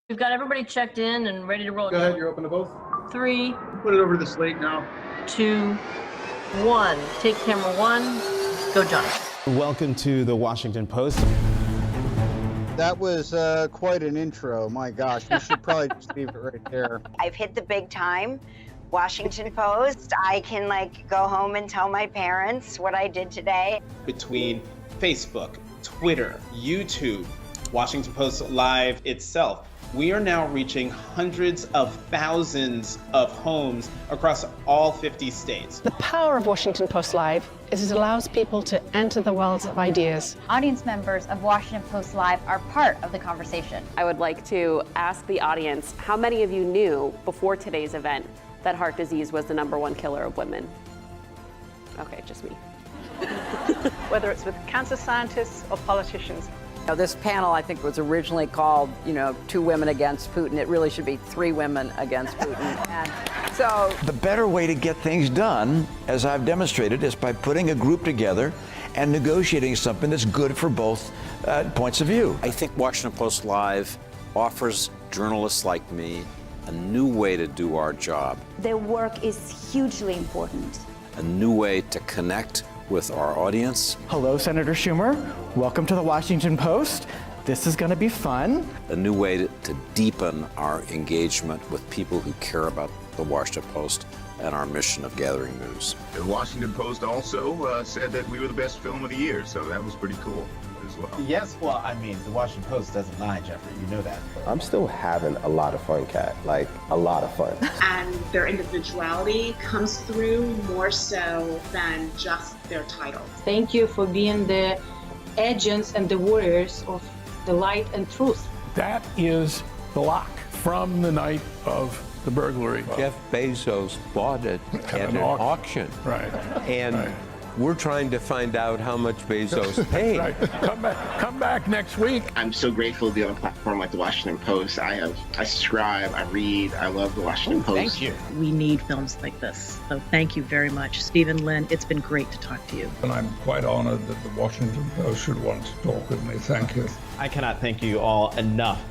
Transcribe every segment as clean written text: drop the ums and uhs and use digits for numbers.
We've got everybody checked in and ready to roll. Go ahead, you're open to both. 3, Put it over to the slate now. 2, 1. Take camera 1. Go, John. Welcome to the Washington Post. That was quite an intro. My gosh, we should probably just leave it right there. I've hit the big time. Washington Post. I can go home and tell my parents what I did today. Between Facebook, Twitter, YouTube, Washington Post Live itself, we are now reaching hundreds of thousands of homes across all 50 states. The power of Washington Post Live is it allows people to enter the worlds of ideas. Audience members of Washington Post Live are part of the conversation. I would like to ask the audience, how many of you knew before today's event that heart disease was the #1 killer of women? Okay, just me. Whether it's with cancer scientists or politicians. This panel, I think, was originally called, 2 women against Putin. It really should be 3 women against Putin. And so the better way to get things done, as I've demonstrated, is by putting a group together and negotiating something that's good for both points of view. I think Washington Post Live offers journalists like me a new way to do our job. Their work is hugely important. A new way to connect with our audience. Hello, Senator Schumer. Welcome to the Washington Post. This is going to be fun. A new way to deepen our engagement with people who care about the Washington Post and our mission of gathering news. The Washington Post also said that we were the best film of the year, so that was pretty cool as well. Yes, well, I mean, the Washington Post doesn't lie, Jeffrey. You know that. I'm still having a lot of fun, Kat. A lot of fun. And their individuality comes through more so than just their title. Thank you for being the agents and the warriors of the light and truth. That is the lock from the night of the burglary. Jeff Bezos bought it at an auction. Right. And we're trying to find out how much Bezos paid. Right. Come back next week. I'm so grateful to be on a platform like the Washington Post. I subscribe, I read, I love the Washington Post. Thank you. We need films like this. So thank you very much. Stephen, Lynn, it's been great to talk to you. And I'm quite honored that the Washington Post should want to talk with me. Thank you. I cannot thank you all enough.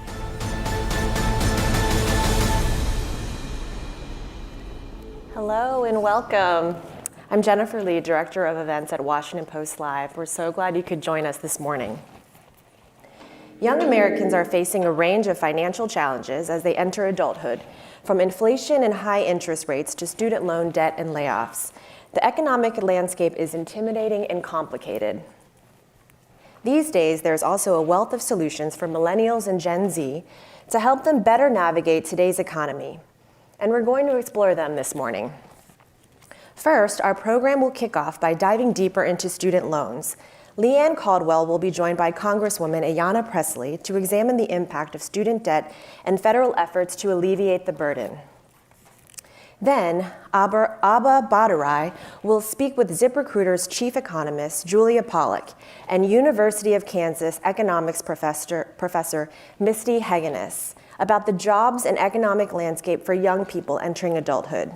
Hello and welcome. I'm Jennifer Lee, Director of Events at Washington Post Live. We're so glad you could join us this morning. Young Americans are facing a range of financial challenges as they enter adulthood, from inflation and high interest rates to student loan debt and layoffs. The economic landscape is intimidating and complicated. These days, there's also a wealth of solutions for millennials and Gen Z to help them better navigate today's economy. And we're going to explore them this morning. First, our program will kick off by diving deeper into student loans. Leanne Caldwell will be joined by Congresswoman Ayanna Pressley to examine the impact of student debt and federal efforts to alleviate the burden. Then, Abba Badarai will speak with ZipRecruiter's chief economist, Julia Pollack, and University of Kansas economics professor Misty Hagenes about the jobs and economic landscape for young people entering adulthood.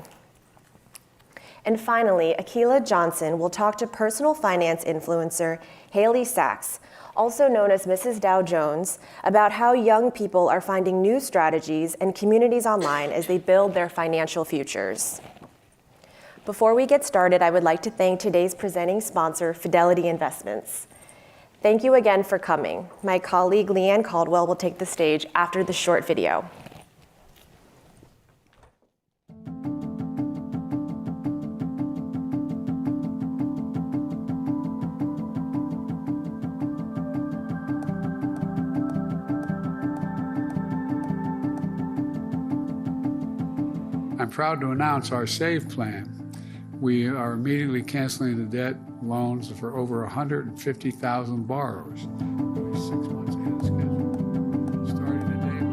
And finally, Akilah Johnson will talk to personal finance influencer Haley Sachs, also known as Mrs. Dow Jones, about how young people are finding new strategies and communities online as they build their financial futures. Before we get started, I would like to thank today's presenting sponsor, Fidelity Investments. Thank you again for coming. My colleague Leanne Caldwell will take the stage after the short video. I'm proud to announce our SAVE plan. We are immediately canceling the debt loans for over 150,000 borrowers. 6 months ahead of schedule. Starting today.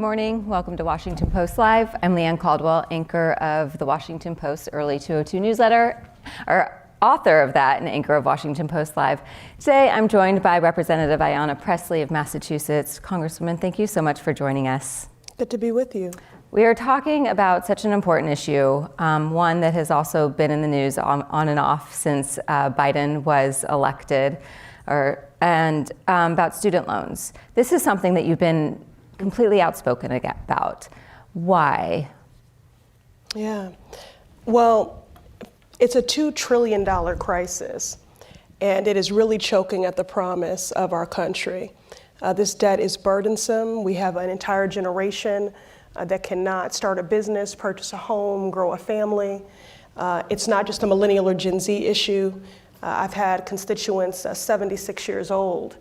morning. Welcome to Washington Post Live. I'm Leanne Caldwell, anchor of the Washington Post Early 202 newsletter, or author of that and anchor of Washington Post Live. Today, I'm joined by Representative Ayanna Pressley of Massachusetts. Congresswoman, thank you so much for joining us. Good to be with you. We are talking about such an important issue, one that has also been in the news on and off since Biden was elected, and about student loans. This is something that you've been completely outspoken about. Why? Yeah, well, it's a $2 trillion crisis, and it is really choking at the promise of our country. This debt is burdensome. We have an entire generation that cannot start a business, purchase a home, grow a family. It's not just a millennial or Gen Z issue. I've had constituents 76 years old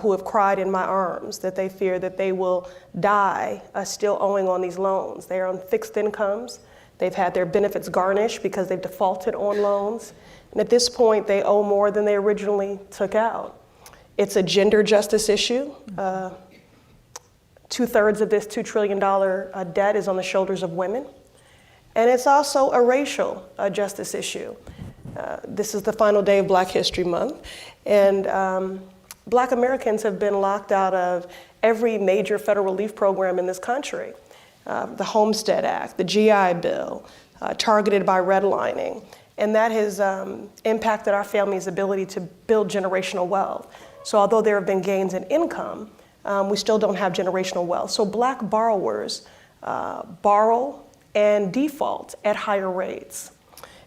who have cried in my arms that they fear that they will die still owing on these loans. They are on fixed incomes. They've had their benefits garnished because they've defaulted on loans. And at this point, they owe more than they originally took out. It's a gender justice issue. 2/3 of this $2 trillion debt is on the shoulders of women. And it's also a racial justice issue. This is the final day of Black History Month. And Black Americans have been locked out of every major federal relief program in this country. The Homestead Act, the GI Bill, targeted by redlining. And that has impacted our family's ability to build generational wealth. So although there have been gains in income, we still don't have generational wealth. So Black borrowers borrow and default at higher rates.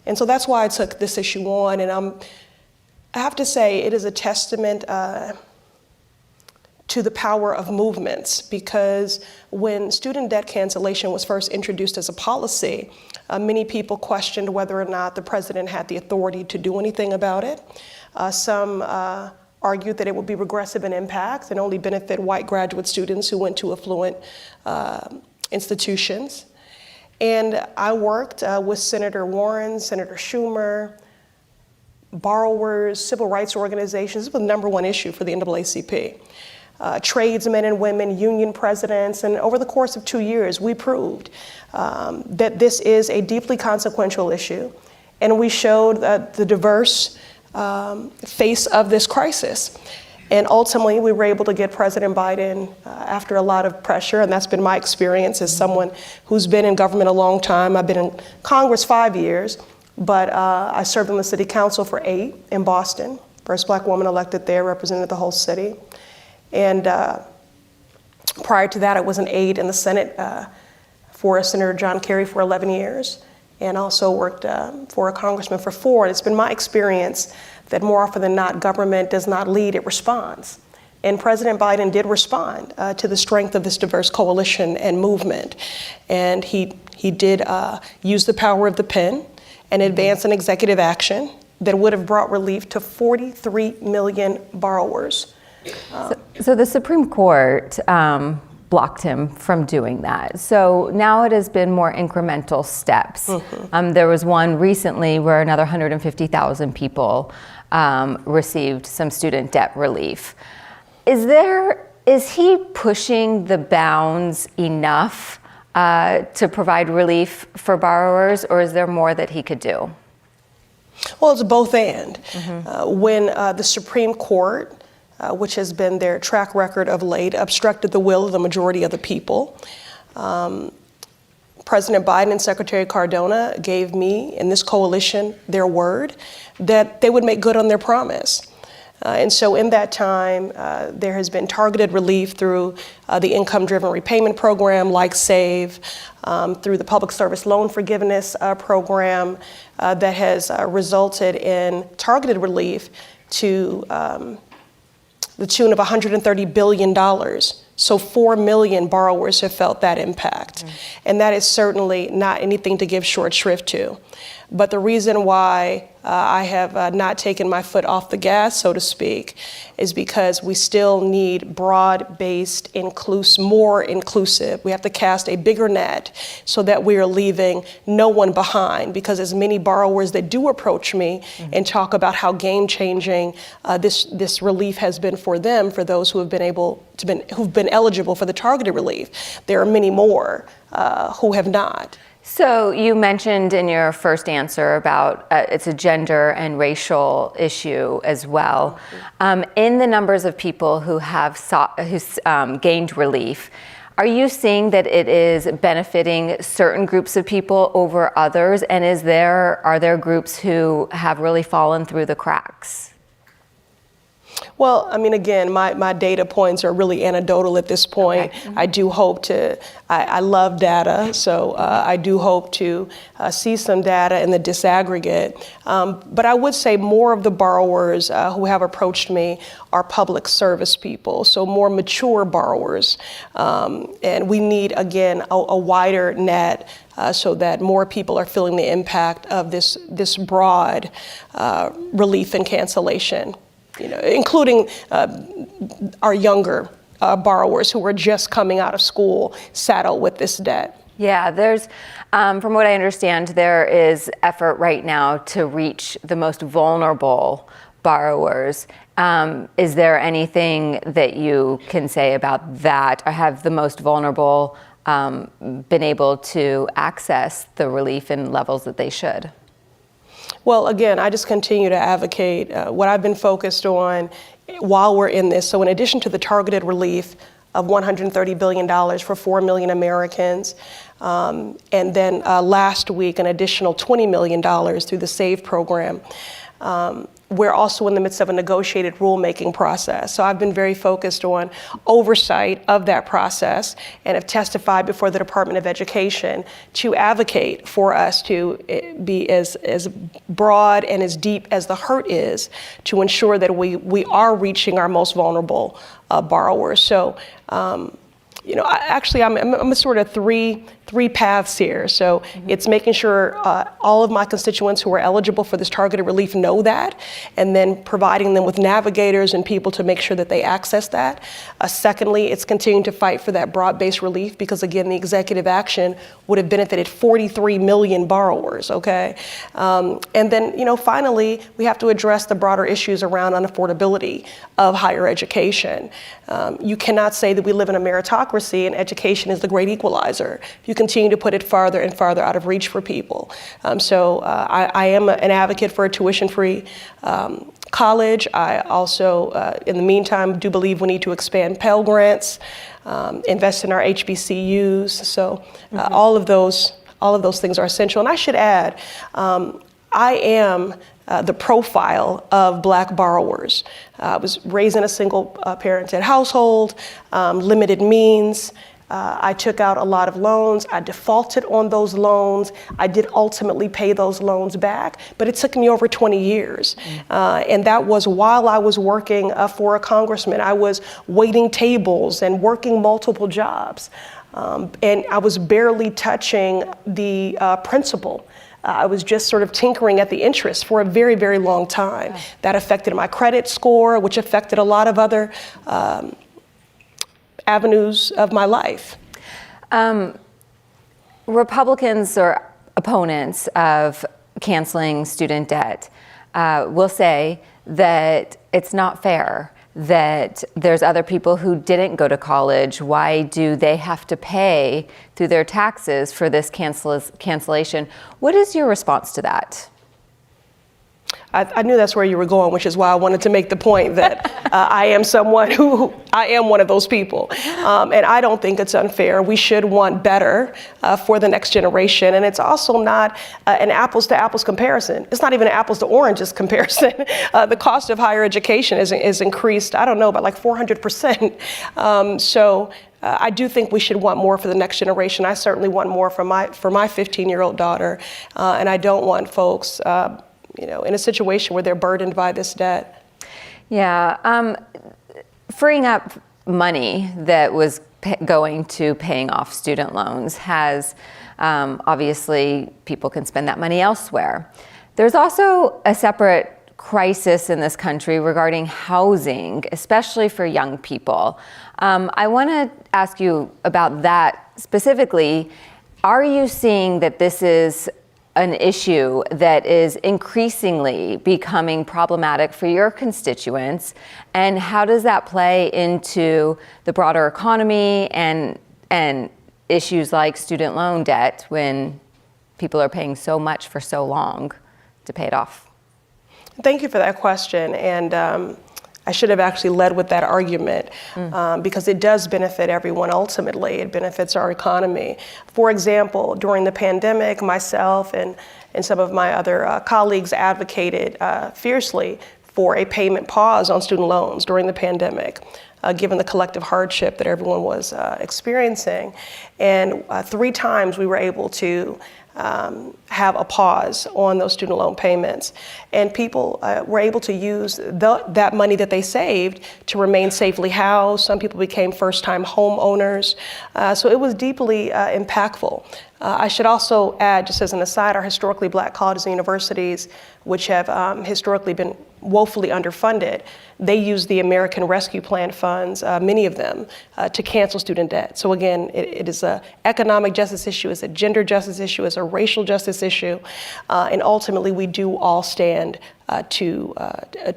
And so that's why I took this issue on. And I have to say it is a testament to the power of movements, because when student debt cancellation was first introduced as a policy, many people questioned whether or not the president had the authority to do anything about it. Some argued that it would be regressive in impact and only benefit white graduate students who went to affluent institutions. And I worked with Senator Warren, Senator Schumer, borrowers, civil rights organizations. This was the #1 issue for the NAACP. Tradesmen and women, union presidents, and over the course of 2 years, we proved that this is a deeply consequential issue, and we showed the diverse face of this crisis. And ultimately, we were able to get President Biden, after a lot of pressure, and that's been my experience as someone who's been in government a long time. I've been in Congress 5 years, but I served on the city council for 8 in Boston. First Black woman elected there, represented the whole city. And prior to that, I was an aide in the Senate for Senator John Kerry for 11 years, and also worked for a congressman for 4. And it's been my experience that more often than not, government does not lead, it responds. And President Biden did respond to the strength of this diverse coalition and movement. And he did use the power of the pen and advance an executive action that would have brought relief to 43 million borrowers. So the Supreme Court blocked him from doing that. So now it has been more incremental steps. There was one recently where another 150,000 people received some student debt relief. Is he pushing the bounds enough to provide relief for borrowers, or is there more that he could do? Well, it's both and. When the Supreme Court, which has been their track record of late, obstructed the will of the majority of the people, President Biden and Secretary Cardona gave me and this coalition their word that they would make good on their promise. And so in that time, there has been targeted relief through the income-driven repayment program like SAVE, through the public service loan forgiveness program that has resulted in targeted relief to the tune of $130 billion. So 4 million borrowers have felt that impact. And that is certainly not anything to give short shrift to. But the reason why I have not taken my foot off the gas, so to speak, is because we still need broad-based, more inclusive. We have to cast a bigger net so that we are leaving no one behind, because as many borrowers that do approach me and talk about how game-changing this relief has been for them, for those who've been eligible for the targeted relief. There are many more who have not. So you mentioned in your first answer about it's a gender and racial issue as well. In the numbers of people who have gained relief, are you seeing that it is benefiting certain groups of people over others? And are there groups who have really fallen through the cracks? Well, I mean, again, my data points are really anecdotal at this point. Okay. I do hope I love data, so I do hope to see some data in the disaggregate. But I would say more of the borrowers who have approached me are public service people, so more mature borrowers. And we need, again, a wider net so that more people are feeling the impact of this broad relief and cancellation. Including our younger borrowers who are just coming out of school saddled with this debt. Yeah, there's, from what I understand, there is effort right now to reach the most vulnerable borrowers. Is there anything that you can say about that? Or have the most vulnerable been able to access the relief in levels that they should? Well, again, I just continue to advocate what I've been focused on while we're in this. So in addition to the targeted relief of $130 billion for 4 million Americans, and then last week an additional $20 million through the SAVE program, we're also in the midst of a negotiated rulemaking process. So I've been very focused on oversight of that process and have testified before the Department of Education to advocate for us to be as broad and as deep as the hurt is to ensure that we are reaching our most vulnerable borrowers. So, I'm a sort of three paths here. So it's making sure all of my constituents who are eligible for this targeted relief know that, and then providing them with navigators and people to make sure that they access that. Secondly, it's continuing to fight for that broad-based relief because, again, the executive action would have benefited 43 million borrowers, okay? And then, finally, we have to address the broader issues around unaffordability of higher education. You cannot say that we live in a meritocracy and education is the great equalizer. If you continue to put it farther and farther out of reach for people. So I am an advocate for a tuition-free college. I also, in the meantime, do believe we need to expand Pell Grants, invest in our HBCUs. So all of those things are essential. And I should add, I am the profile of Black borrowers. I was raised in a single parented household, limited means. I took out a lot of loans. I defaulted on those loans. I did ultimately pay those loans back, but it took me over 20 years. And that was while I was working for a congressman. I was waiting tables and working multiple jobs. And I was barely touching the principal. I was just sort of tinkering at the interest for a very, very long time. That affected my credit score, which affected a lot of other avenues of my life. Republicans or opponents of canceling student debt will say that it's not fair, that there's other people who didn't go to college. Why do they have to pay through their taxes for this cancellation? What is your response to that? I knew that's where you were going, which is why I wanted to make the point that I am one of those people. And I don't think it's unfair. We should want better for the next generation. And it's also not an apples to apples comparison. It's not even an apples to oranges comparison. The cost of higher education is increased, I don't know, by like 400%. So I do think we should want more for the next generation. I certainly want more for my 15-year-old daughter. And I don't want folks in a situation where they're burdened by this debt. Yeah, freeing up money that was going to paying off student loans has, obviously, people can spend that money elsewhere. There's also a separate crisis in this country regarding housing, especially for young people. I want to ask you about that specifically. Are you seeing that this is an issue that is increasingly becoming problematic for your constituents, and how does that play into the broader economy and issues like student loan debt when people are paying so much for so long to pay it off? Thank you for that question. And I should have actually led with that argument because it does benefit everyone ultimately. It benefits our economy. For example, during the pandemic, myself and some of my other colleagues advocated fiercely for a payment pause on student loans during the pandemic, given the collective hardship that everyone was experiencing. And 3 times we were able to have a pause on those student loan payments. And people were able to use that money that they saved to remain safely housed. Some people became first-time homeowners. So it was deeply impactful. I should also add, just as an aside, our historically black colleges and universities, which have historically been woefully underfunded, they use the American Rescue Plan funds, many of them, to cancel student debt. So again, it is an economic justice issue, it's a gender justice issue, it's a racial justice issue, and ultimately we do all stand to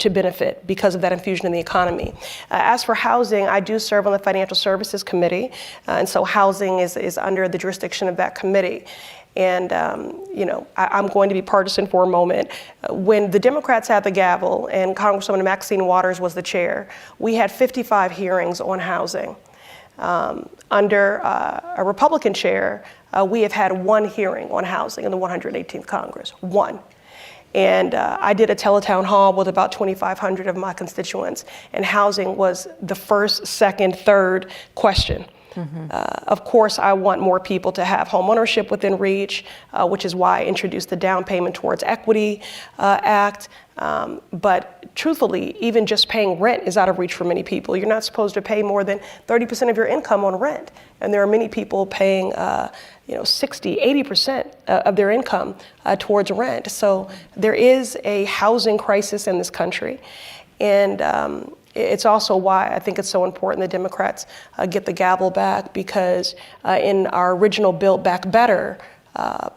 benefit because of that infusion in the economy. As for housing, I do serve on the Financial Services Committee, and so housing is under the jurisdiction of that committee. And, I'm going to be partisan for a moment. When the Democrats had the gavel and Congresswoman Maxine Waters was the chair, we had 55 hearings on housing. Under a Republican chair, we have had 1 hearing on housing in the 118th Congress, 1. And I did a teletown hall with about 2,500 of my constituents, and housing was the first, second, third question. Of course, I want more people to have home ownership within reach, which is why I introduced the Down Payment Towards Equity Act. But truthfully, even just paying rent is out of reach for many people. You're not supposed to pay more than 30% of your income on rent. And there are many people paying 60, 80% of their income towards rent. So there is a housing crisis in this country. And it's also why I think it's so important that Democrats get the gavel back, because in our original Build Back Better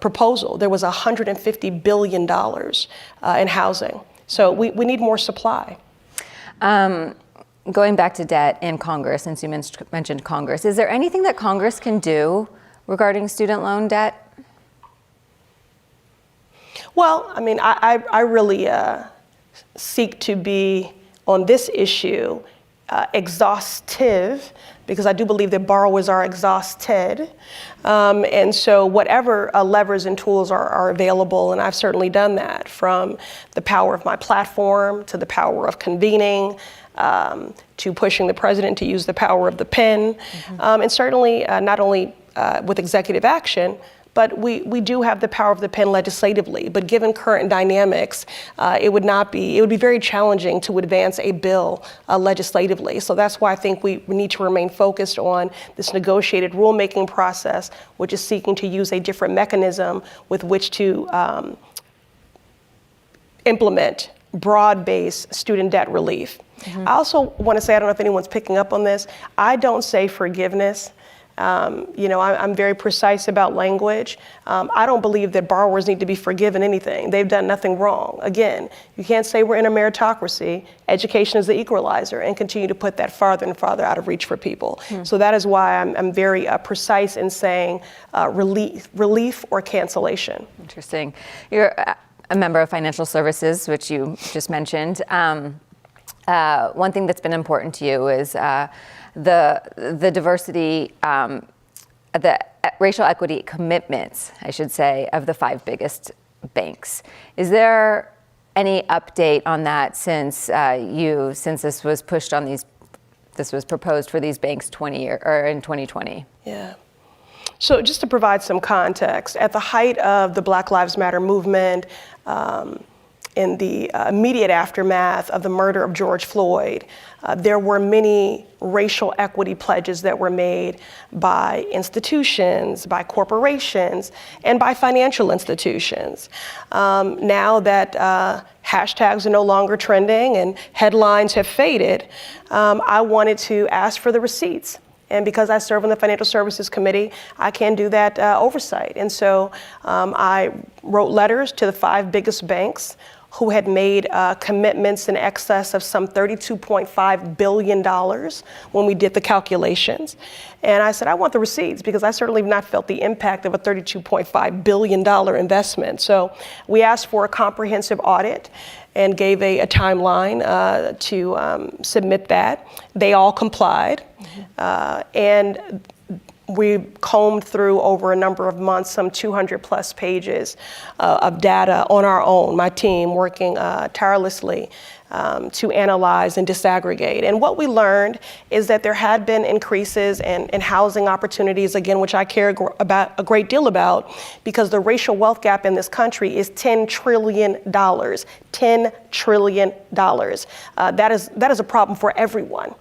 proposal, there was $150 billion in housing. So we need more supply. Going back to debt in Congress, since you mentioned Congress, is there anything that Congress can do regarding student loan debt? Well, I mean, I really seek to be on this issue exhaustive, because I do believe that borrowers are exhausted. And so whatever levers and tools are available, and I've certainly done that, from the power of my platform to the power of convening, to pushing the president to use the power of the pen, and certainly not only with executive action, but we do have the power of the pen legislatively. But given current dynamics, it would be very challenging to advance a bill legislatively. So that's why I think we need to remain focused on this negotiated rulemaking process, which is seeking to use a different mechanism with which to implement broad-based student debt relief. I also want to say, I don't know if anyone's picking up on this, I don't say forgiveness. I'm very precise about language. I don't believe that borrowers need to be forgiven anything. They've done nothing wrong. Again, you can't say we're in a meritocracy. Education is the equalizer, and continue to put that farther and farther out of reach for people. So that is why I'm very precise in saying relief or cancellation. Interesting. You're a member of Financial Services, which you just mentioned. One thing that's been important to you is the diversity, the racial equity commitments, I should say, of the 5 biggest banks. Is there any update on that since this was pushed on this was proposed for these banks in 2020? Yeah. So just to provide some context, at the height of the Black Lives Matter movement, in the immediate aftermath of the murder of George Floyd, there were many racial equity pledges that were made by institutions, by corporations, and by financial institutions. Now that hashtags are no longer trending and headlines have faded, I wanted to ask for the receipts And because I serve on the Financial Services Committee, I can do that oversight. And so I wrote letters to the 5 biggest banks who had made commitments in excess of some $32.5 billion when we did the calculations. And I said, I want the receipts because I certainly have not felt the impact of a $32.5 billion investment. So we asked for a comprehensive audit and gave a timeline to submit that. They all complied. And we combed through over a number of months, some 200 plus pages of data on our own, my team working tirelessly to analyze and disaggregate. And what we learned is that there had been increases in housing opportunities, again, which I care a great deal about, because the racial wealth gap in this country is $10 trillion. $10 trillion. That is a problem for everyone.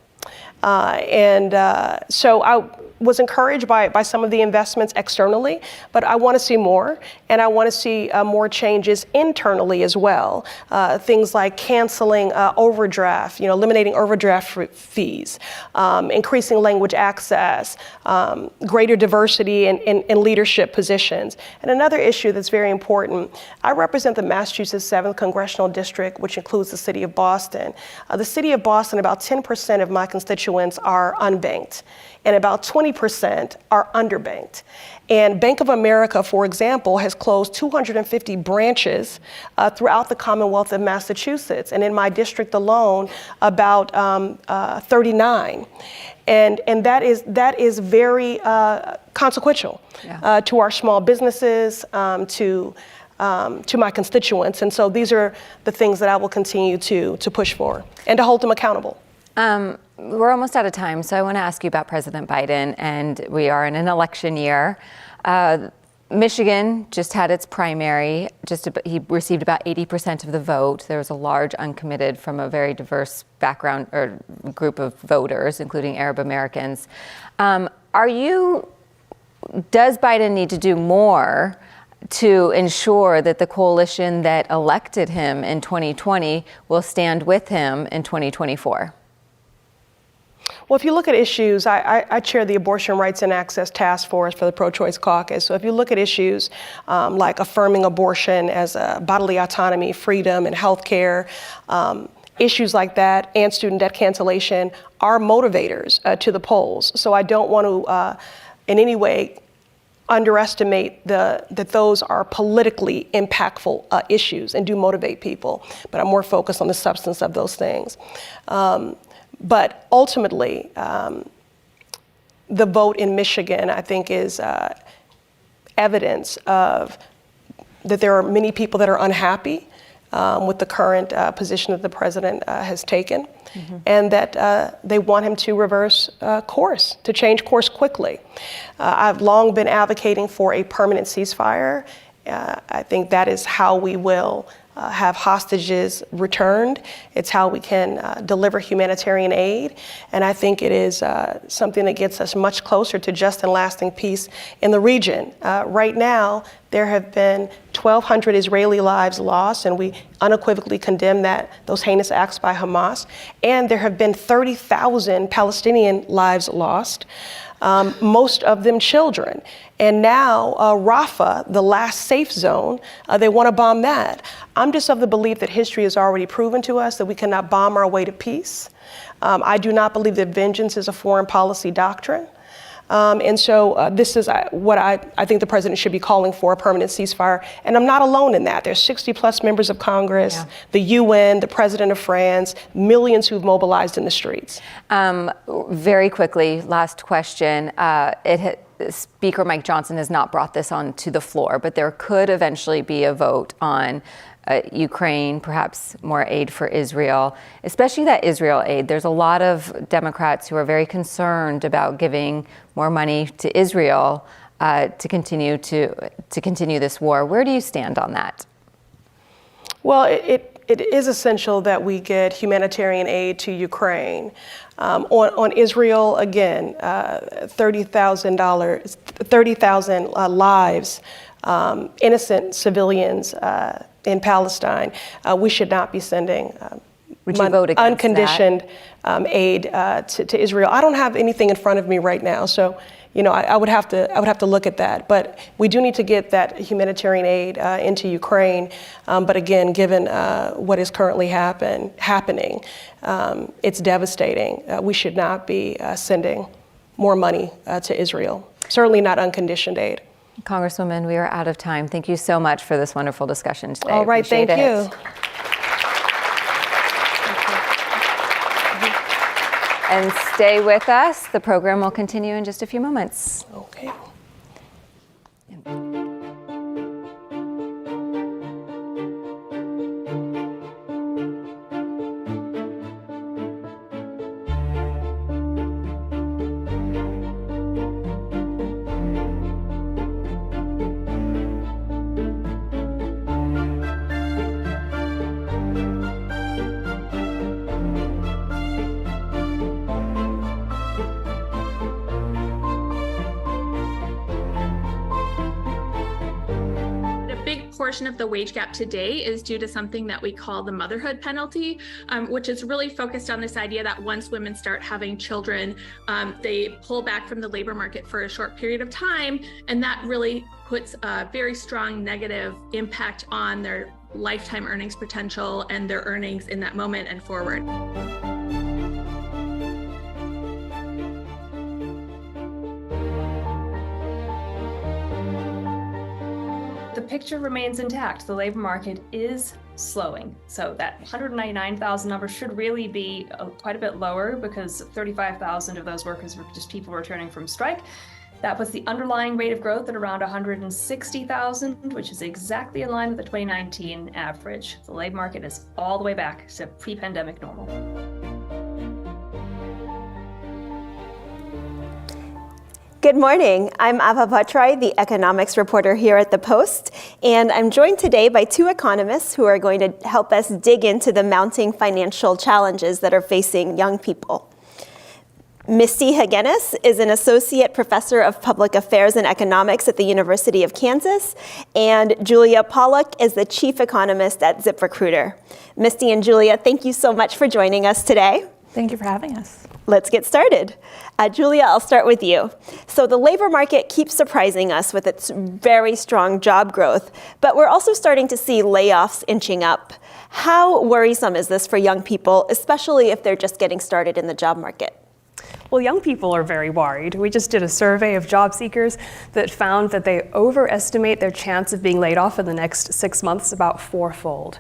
So I was encouraged by some of the investments externally, but I want to see more, and I want to see more changes internally as well. Things like canceling overdraft, eliminating overdraft fees, increasing language access, greater diversity in leadership positions. And another issue that's very important, I represent the Massachusetts 7th Congressional District, which includes the city of Boston. The city of Boston, about 10% of my constituents are unbanked, and about 20% are underbanked. And Bank of America, for example, has closed 250 branches throughout the Commonwealth of Massachusetts, and in my district alone, about 39. And that is very consequential to our small businesses, to my constituents. And so these are the things that I will continue to push for and to hold them accountable. We're almost out of time, so I want to ask you about President Biden, and we are in an election year. Michigan just had its primary. He received about 80% of the vote. There was a large uncommitted from a very diverse background or group of voters, including Arab Americans. Does Biden need to do more to ensure that the coalition that elected him in 2020 will stand with him in 2024? Well, if you look at issues, I chair the Abortion Rights and Access Task Force for the Pro-Choice Caucus. So if you look at issues like affirming abortion as bodily autonomy, freedom, and health care, issues like that, and student debt cancellation are motivators to the polls. So I don't want to in any way underestimate that those are politically impactful issues and do motivate people, but I'm more focused on the substance of those things. But ultimately, the vote in Michigan, I think, is evidence of that there are many people that are unhappy with the current position that the president has taken, and that they want him to reverse course, to change course quickly. I've long been advocating for a permanent ceasefire. I think that is how we will have hostages returned. It's how we can deliver humanitarian aid. And I think it is something that gets us much closer to just and lasting peace in the region. Right now, there have been 1,200 Israeli lives lost, and we unequivocally condemn those heinous acts by Hamas. And there have been 30,000 Palestinian lives lost, most of them children. And now Rafah, the last safe zone, they want to bomb that. I'm just of the belief that history has already proven to us that we cannot bomb our way to peace. I do not believe that vengeance is a foreign policy doctrine. And so this is what I think the president should be calling for, a permanent ceasefire. And I'm not alone in that. There's 60 plus members of Congress, the UN, the president of France, millions who've mobilized in the streets. Very quickly, last question. Speaker Mike Johnson has not brought this onto the floor, but there could eventually be a vote on Ukraine, perhaps more aid for Israel, especially that Israel aid. There's a lot of Democrats who are very concerned about giving more money to Israel to continue this war. Where do you stand on that? Well, it is essential that we get humanitarian aid to Ukraine. On Israel, again, 30,000 lives, innocent civilians in Palestine. We should not be sending Would you vote against unconditioned aid to Israel. I don't have anything in front of me right now, so I would have to look at that. But we do need to get that humanitarian aid into Ukraine. But again, given what is currently happening, it's devastating. We should not be sending more money to Israel. Certainly not unconditioned aid. Congresswoman, we are out of time. Thank you so much for this wonderful discussion today. All right, thank you. And stay with us. The program will continue in just a few moments. Okay. Portion of the wage gap today is due to something that we call the motherhood penalty, which is really focused on this idea that once women start having children, they pull back from the labor market for a short period of time, and that really puts a very strong negative impact on their lifetime earnings potential and their earnings in that moment and forward. The picture remains intact. The labor market is slowing. So that 199,000 number should really be quite a bit lower, because 35,000 of those workers were just people returning from strike. That puts the underlying rate of growth at around 160,000, which is exactly in line with the 2019 average. The labor market is all the way back to pre-pandemic normal. Good morning. I'm Ava Bhattrai, the economics reporter here at The Post, and I'm joined today by two economists who are going to help us dig into the mounting financial challenges that are facing young people. Misty Hagenis is an associate professor of public affairs and economics at the University of Kansas, and Julia Pollock is the chief economist at ZipRecruiter. Misty and Julia, thank you so much for joining us today. Thank you for having us. Let's get started. Julia, I'll start with you. So the labor market keeps surprising us with its very strong job growth, but we're also starting to see layoffs inching up. How worrisome is this for young people, especially if they're just getting started in the job market? Well, young people are very worried. We just did a survey of job seekers that found that they overestimate their chance of being laid off in the next 6 months about fourfold.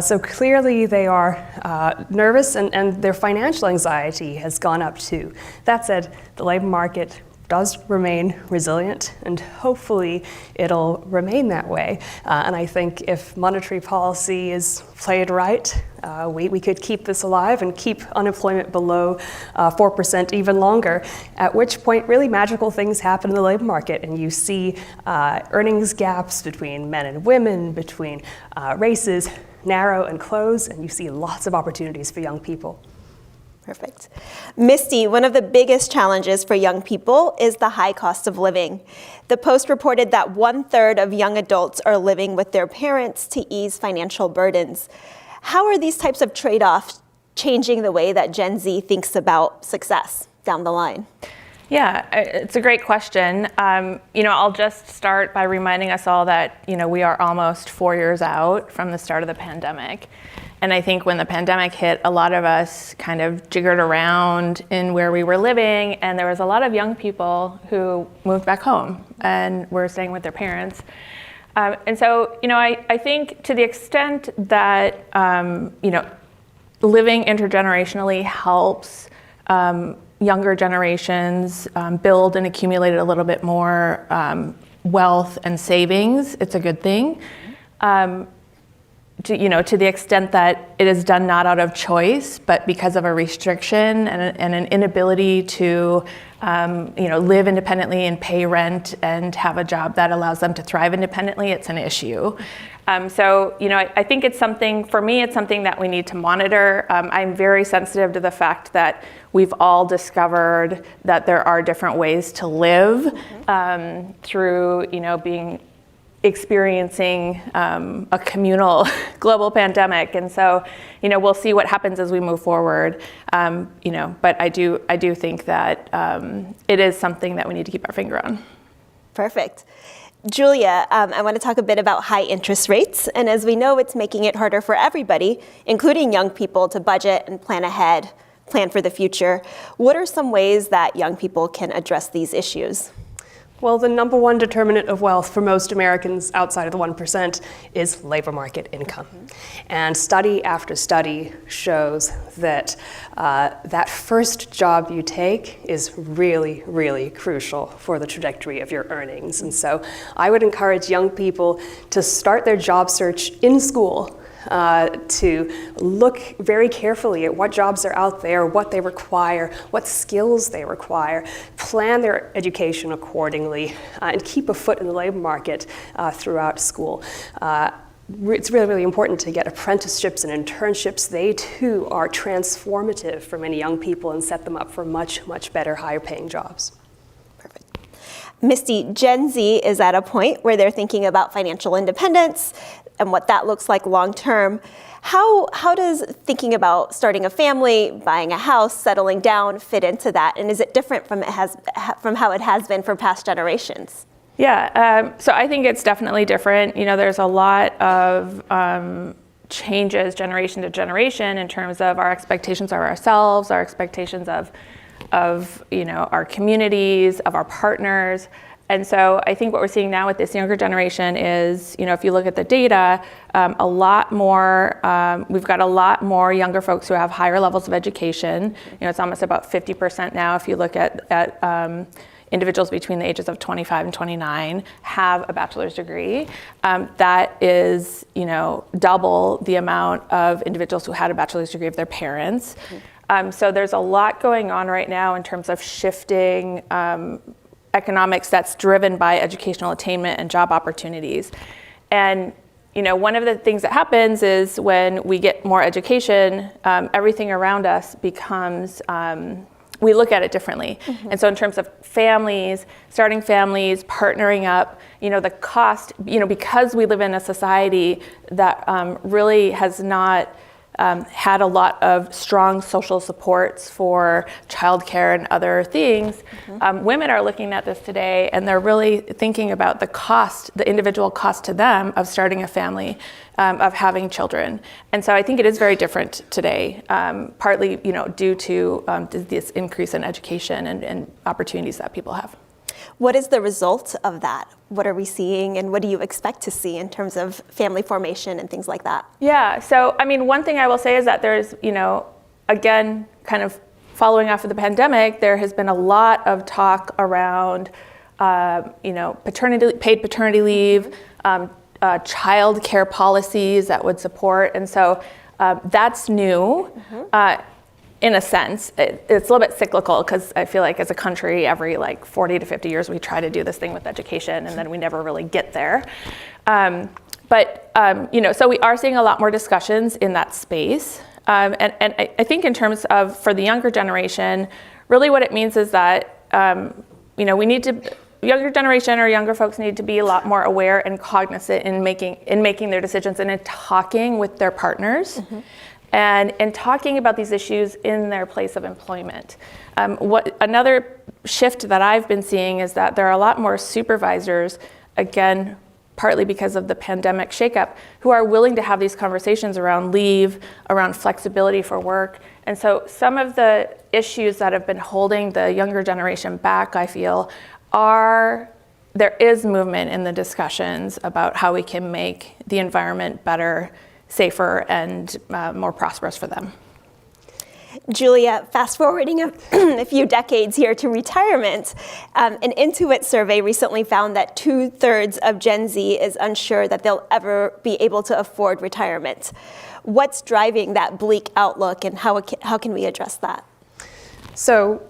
So clearly they are nervous, and their financial anxiety has gone up too. That said, the labor market does remain resilient, and hopefully it'll remain that way. And I think if monetary policy is played right, we could keep this alive and keep unemployment below 4% even longer, at which point really magical things happen in the labor market, and you see earnings gaps between men and women, between races, narrow and close, and you see lots of opportunities for young people. Perfect. Misty, one of the biggest challenges for young people is the high cost of living. The Post reported that 1/3 of young adults are living with their parents to ease financial burdens. How are these types of trade-offs changing the way that Gen Z thinks about success down the line? Yeah, it's a great question. I'll just start by reminding us all that, we are almost 4 years out from the start of the pandemic. And I think when the pandemic hit, a lot of us kind of jiggered around in where we were living, and there was a lot of young people who moved back home and were staying with their parents. And so, I think to the extent that, living intergenerationally helps younger generations build and accumulate a little bit more wealth and savings, it's a good thing. To the extent that it is done not out of choice, but because of a restriction and an inability to, live independently and pay rent and have a job that allows them to thrive independently, it's an issue. I think it's something, for me, it's something that we need to monitor. I'm very sensitive to the fact that we've all discovered that there are different ways to live through, being experiencing a communal global pandemic, and so we'll see what happens as we move forward. But I do think that it is something that we need to keep our finger on. Perfect. Julia, I want to talk a bit about high interest rates, and as we know, it's making it harder for everybody, including young people, to budget and plan ahead, plan for the future. What are some ways that young people can address these issues? Well, the number one determinant of wealth for most Americans outside of the 1% is labor market income. And study after study shows that that first job you take is really, really crucial for the trajectory of your earnings. And so I would encourage young people to start their job search in school, to look very carefully at what jobs are out there, what they require, what skills they require, plan their education accordingly, and keep a foot in the labor market throughout school. It's really, really important to get apprenticeships and internships. They too are transformative for many young people and set them up for much, much better, higher paying jobs. Misty, Gen Z is at a point where they're thinking about financial independence and what that looks like long term. How does thinking about starting a family, buying a house, settling down fit into that? And is it different from how it has been for past generations? Yeah, so I think it's definitely different. There's a lot of changes generation to generation in terms of our expectations of ourselves, our expectations of our communities, of our partners. And so I think what we're seeing now with this younger generation is, if you look at the data, a lot more, we've got a lot more younger folks who have higher levels of education. It's almost about 50% now if you look at individuals between the ages of 25 and 29 have a bachelor's degree. That is, double the amount of individuals who had a bachelor's degree of their parents. So there's a lot going on right now in terms of shifting economics that's driven by educational attainment and job opportunities. And one of the things that happens is when we get more education, everything around us becomes, we look at it differently. And so in terms of families, starting families, partnering up, the cost, because we live in a society that really has not had a lot of strong social supports for childcare and other things, women are looking at this today and they're really thinking about the individual cost to them of starting a family, of having children. And so I think it is very different today, partly due to this increase in education and opportunities that people have. What is the result of that? What are we seeing and what do you expect to see in terms of family formation and things like that? Yeah, so one thing I will say is that there's, again, kind of following off of the pandemic, there has been a lot of talk around, paid paternity leave, child care policies that would support. And so that's new. In a sense, it's a little bit cyclical because I feel like as a country, every 40 to 50 years, we try to do this thing with education and then we never really get there. So we are seeing a lot more discussions in that space. And I think in terms of, for the younger generation, really what it means is that, younger generation or younger folks need to be a lot more aware and cognizant in making their decisions and in talking with their partners. And in talking about these issues in their place of employment. Another shift that I've been seeing is that there are a lot more supervisors, again, partly because of the pandemic shakeup, who are willing to have these conversations around leave, around flexibility for work. And so some of the issues that have been holding the younger generation back, I feel, there is movement in the discussions about how we can make the environment better, safer, and more prosperous for them. Julia, fast forwarding a few decades here to retirement, an Intuit survey recently found that 2/3 of Gen Z is unsure that they'll ever be able to afford retirement. What's driving that bleak outlook and how can we address that? So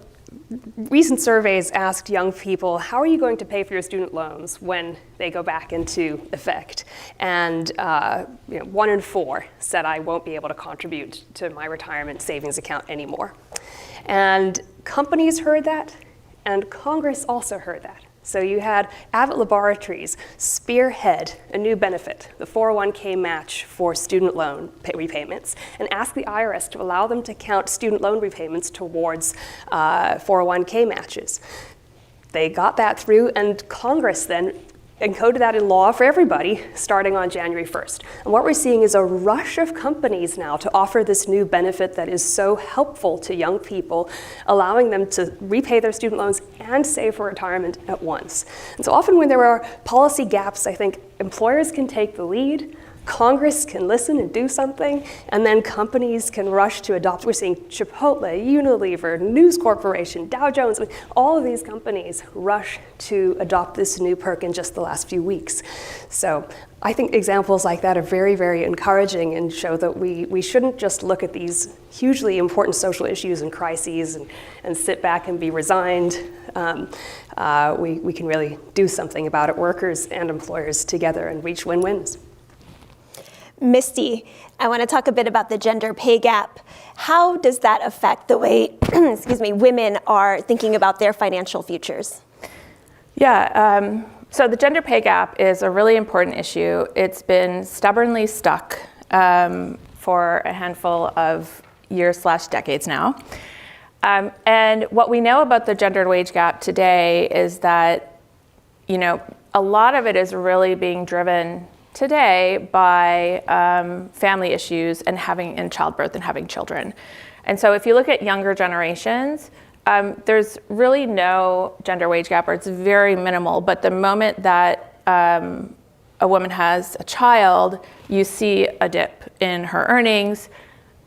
recent surveys asked young people, how are you going to pay for your student loans when they go back into effect? And 1 in 4 said, I won't be able to contribute to my retirement savings account anymore. And companies heard that, and Congress also heard that. So you had Abbott Laboratories spearhead a new benefit, the 401k match for student loan repayments, and ask the IRS to allow them to count student loan repayments towards 401k matches. They got that through, and Congress then encoded that in law for everybody starting on January 1st. And what we're seeing is a rush of companies now to offer this new benefit that is so helpful to young people, allowing them to repay their student loans and save for retirement at once. And so often when there are policy gaps, I think employers can take the lead, Congress can listen and do something, and then companies can rush to adopt. We're seeing Chipotle, Unilever, News Corporation, Dow Jones, all of these companies rush to adopt this new perk in just the last few weeks. So I think examples like that are very, very encouraging and show that we shouldn't just look at these hugely important social issues and crises and sit back and be resigned. We can really do something about it, workers and employers together, and reach win-wins. Misty, I want to talk a bit about the gender pay gap. How does that affect the way, women are thinking about their financial futures? Yeah, so the gender pay gap is a really important issue. It's been stubbornly stuck for a handful of years/decades now. And what we know about the gender wage gap today is that, a lot of it is really being driven today by family issues and childbirth and having children. And so if you look at younger generations, there's really no gender wage gap, or it's very minimal. But the moment that a woman has a child, you see a dip in her earnings,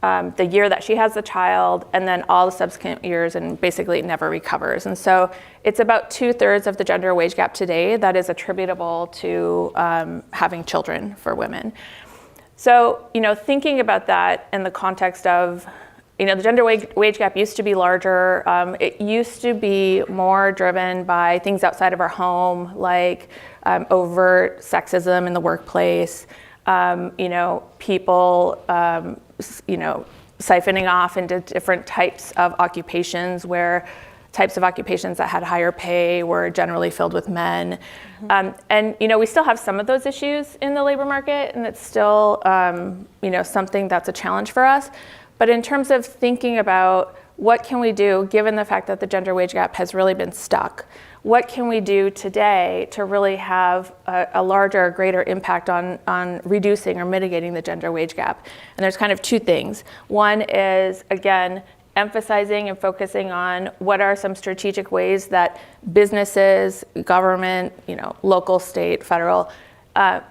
the year that she has the child, and then all the subsequent years, and basically it never recovers. And so it's about 2/3 of the gender wage gap today that is attributable to having children for women. So, thinking about that in the context of, the gender wage gap used to be larger. It used to be more driven by things outside of our home, like overt sexism in the workplace, people, siphoning off into different types of occupations types of occupations that had higher pay were generally filled with men. And we still have some of those issues in the labor market, and it's still, something that's a challenge for us. But in terms of thinking about what can we do, given the fact that the gender wage gap has really been stuck, what can we do today to really have a larger, greater impact on reducing or mitigating the gender wage gap? And there's kind of two things. One is, again, emphasizing and focusing on what are some strategic ways that businesses, government, local, state, federal,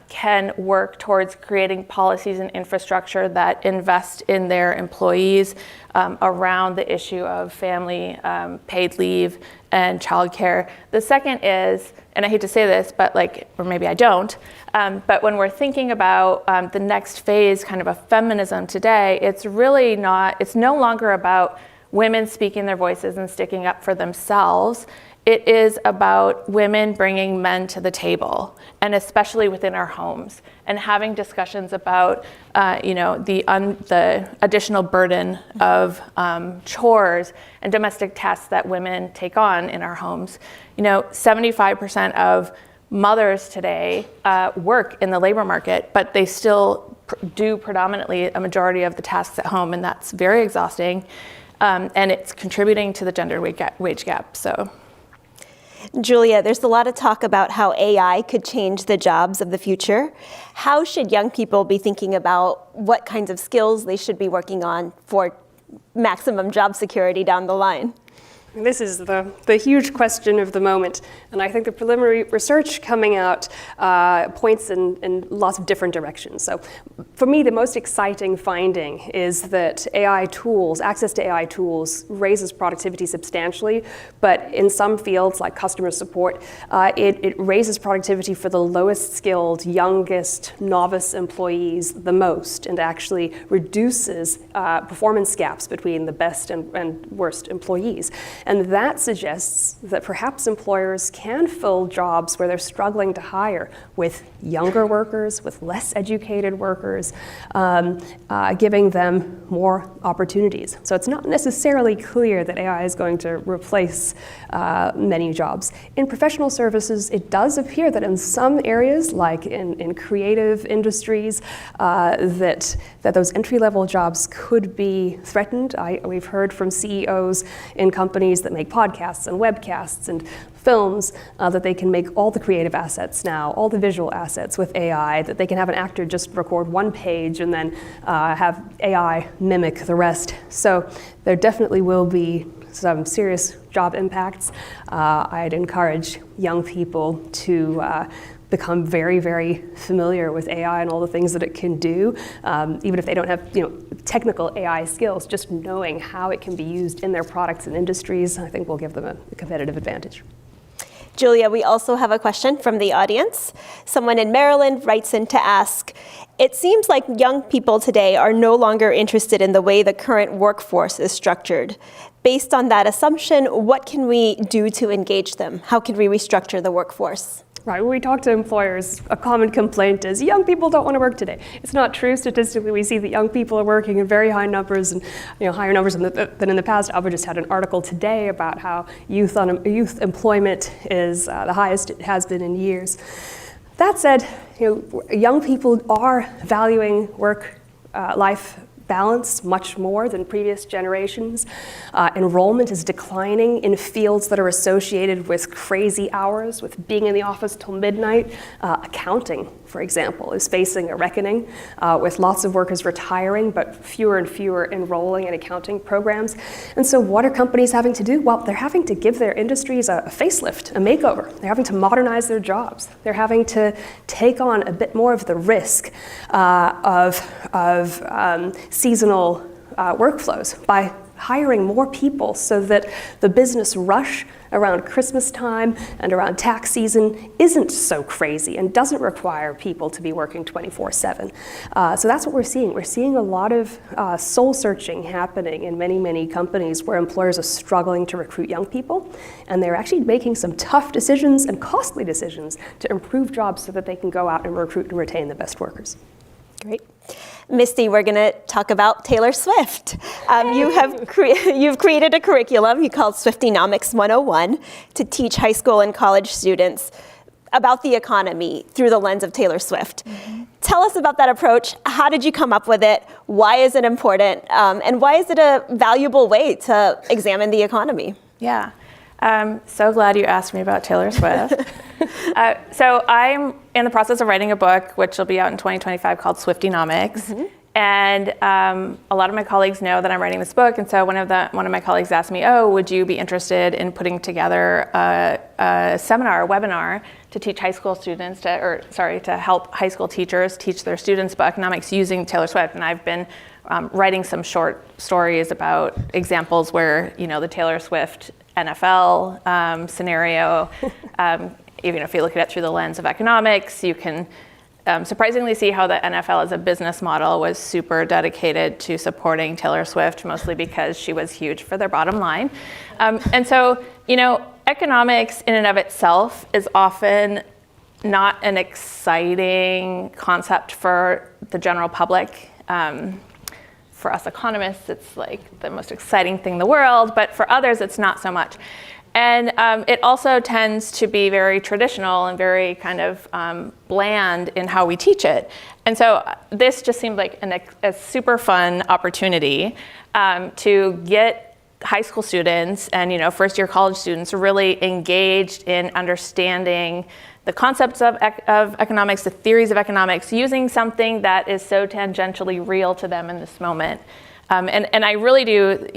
can work towards creating policies and infrastructure that invest in their employees around the issue of family paid leave and childcare. The second is, and I hate to say this, but or maybe I don't, but when we're thinking about the next phase kind of a feminism today, it's no longer about women speaking their voices and sticking up for themselves. It is about women bringing men to the table, and especially within our homes, and having discussions about, the additional burden of chores and domestic tasks that women take on in our homes. 75% of mothers today work in the labor market, but they still do predominantly a majority of the tasks at home, and that's very exhausting, and it's contributing to the gender wage gap. So. Julia, there's a lot of talk about how AI could change the jobs of the future. How should young people be thinking about what kinds of skills they should be working on for maximum job security down the line? This is the huge question of the moment, and I think the preliminary research coming out points in lots of different directions. So for me, the most exciting finding is that access to AI tools raises productivity substantially, but in some fields like customer support, it raises productivity for the lowest skilled, youngest, novice employees the most, and actually reduces performance gaps between the best and worst employees. And that suggests that perhaps employers can fill jobs where they're struggling to hire with younger workers, with less educated workers, giving them more opportunities. So it's not necessarily clear that AI is going to replace many jobs. In professional services, it does appear that in some areas, like in creative industries, that those entry-level jobs could be threatened. We've heard from CEOs in companies that make podcasts and webcasts and films that they can make all the creative assets now, all the visual assets with AI, that they can have an actor just record one page and then have AI mimic the rest. So there definitely will be some serious job impacts. I'd encourage young people to become very, very familiar with AI and all the things that it can do, even if they don't have technical AI skills. Just knowing how it can be used in their products and industries, I think will give them a competitive advantage. Julia, we also have a question from the audience. Someone in Maryland writes in to ask, it seems like young people today are no longer interested in the way the current workforce is structured. Based on that assumption, what can we do to engage them? How can we restructure the workforce? Right, when we talk to employers, a common complaint is young people don't want to work today. It's not true. Statistically, we see that young people are working in very high numbers, and higher numbers than in the past. Alba just had an article today about how youth employment is the highest it has been in years. That said, young people are valuing work-life balance much more than previous generations. Enrollment is declining in fields that are associated with crazy hours, with being in the office till midnight. Accounting, for example, is facing a reckoning with lots of workers retiring, but fewer and fewer enrolling in accounting programs. And so what are companies having to do? Well, they're having to give their industries a facelift, a makeover. They're having to modernize their jobs. They're having to take on a bit more of the risk of seasonal workflows by hiring more people so that the business rush around Christmas time and around tax season isn't so crazy and doesn't require people to be working 24/7. So that's what we're seeing. We're seeing a lot of soul searching happening in many, many companies where employers are struggling to recruit young people, and they're actually making some tough decisions and costly decisions to improve jobs so that they can go out and recruit and retain the best workers. Great. Misty, we're going to talk about Taylor Swift. You've created a curriculum you called Swiftonomics 101 to teach high school and college students about the economy through the lens of Taylor Swift. Mm-hmm. Tell us about that approach. How did you come up with it? Why is it important? And why is it a valuable way to examine the economy? Yeah. So glad you asked me about Taylor Swift. So I'm in the process of writing a book, which will be out in 2025, called Swiftonomics. Mm-hmm. And a lot of my colleagues know that I'm writing this book, and so one of my colleagues asked me, would you be interested in putting together a seminar, a webinar to teach high school students, to help high school teachers teach their students about economics using Taylor Swift. And I've been writing some short stories about examples where, the Taylor Swift NFL scenario, even if you look at it through the lens of economics, you can surprisingly see how the NFL as a business model was super dedicated to supporting Taylor Swift, mostly because she was huge for their bottom line. And so, economics in and of itself is often not an exciting concept for the general public. For us economists, it's like the most exciting thing in the world, but for others, it's not so much. And it also tends to be very traditional and very kind of bland in how we teach it. And so this just seemed like a super fun opportunity to get high school students and first-year college students really engaged in understanding the concepts of economics, the theories of economics, using something that is so tangentially real to them in this moment. And I really do,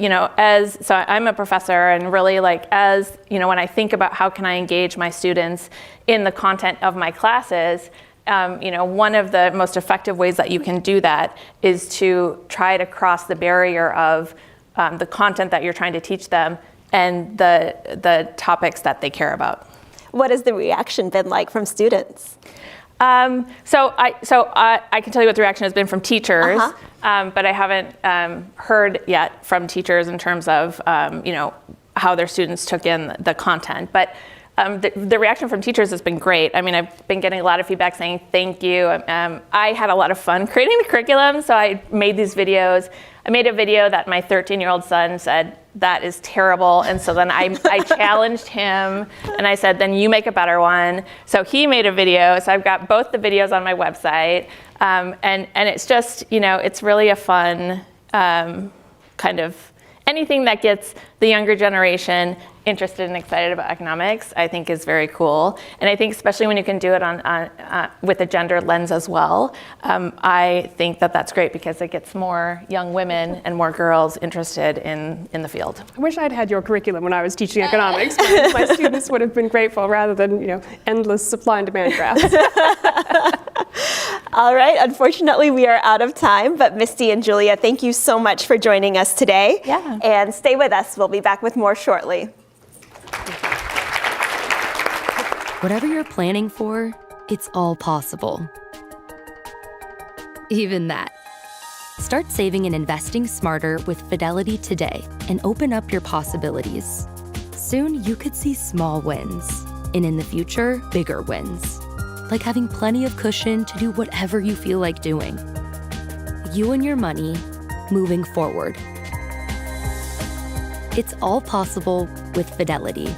so I'm a professor, and really when I think about how can I engage my students in the content of my classes, one of the most effective ways that you can do that is to try to cross the barrier of the content that you're trying to teach them and the topics that they care about. What has the reaction been like from students? So I can tell you what the reaction has been from teachers, but I haven't heard yet from teachers in terms of how their students took in the content. But the reaction from teachers has been great. I mean, I've been getting a lot of feedback saying thank you. I had a lot of fun creating the curriculum, so I made these videos. I made a video that my 13-year-old son said, that is terrible. And so then I challenged him and I said, then you make a better one. So he made a video. So I've got both the videos on my website. And it's just, it's really a fun kind of anything that gets the younger generation interested and excited about economics, I think is very cool. And I think especially when you can do it on with a gender lens as well, I think that that's great because it gets more young women and more girls interested in the field. I wish I'd had your curriculum when I was teaching economics. My students would have been grateful rather than endless supply and demand graphs. All right, unfortunately we are out of time, but Misty and Julia, thank you so much for joining us today. Yeah. And stay with us, we'll be back with more shortly. Whatever you're planning for, it's all possible. Even that. Start saving and investing smarter with Fidelity today and open up your possibilities. Soon you could see small wins, and in the future, bigger wins. Like having plenty of cushion to do whatever you feel like doing. You and your money, moving forward. It's all possible with Fidelity.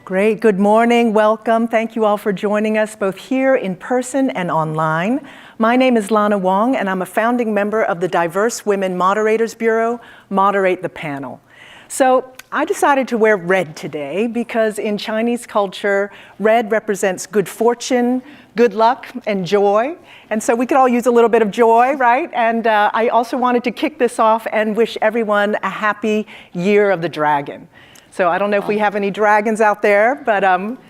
Great, good morning, welcome. Thank you all for joining us both here in person and online. My name is Lana Wong and I'm a founding member of the Diverse Women Moderators Bureau, Moderate the Panel. So I decided to wear red today because in Chinese culture, red represents good fortune, good luck, and joy. And so we could all use a little bit of joy, right? And I also wanted to kick this off and wish everyone a happy Year of the Dragon. So I don't know if we have any dragons out there, but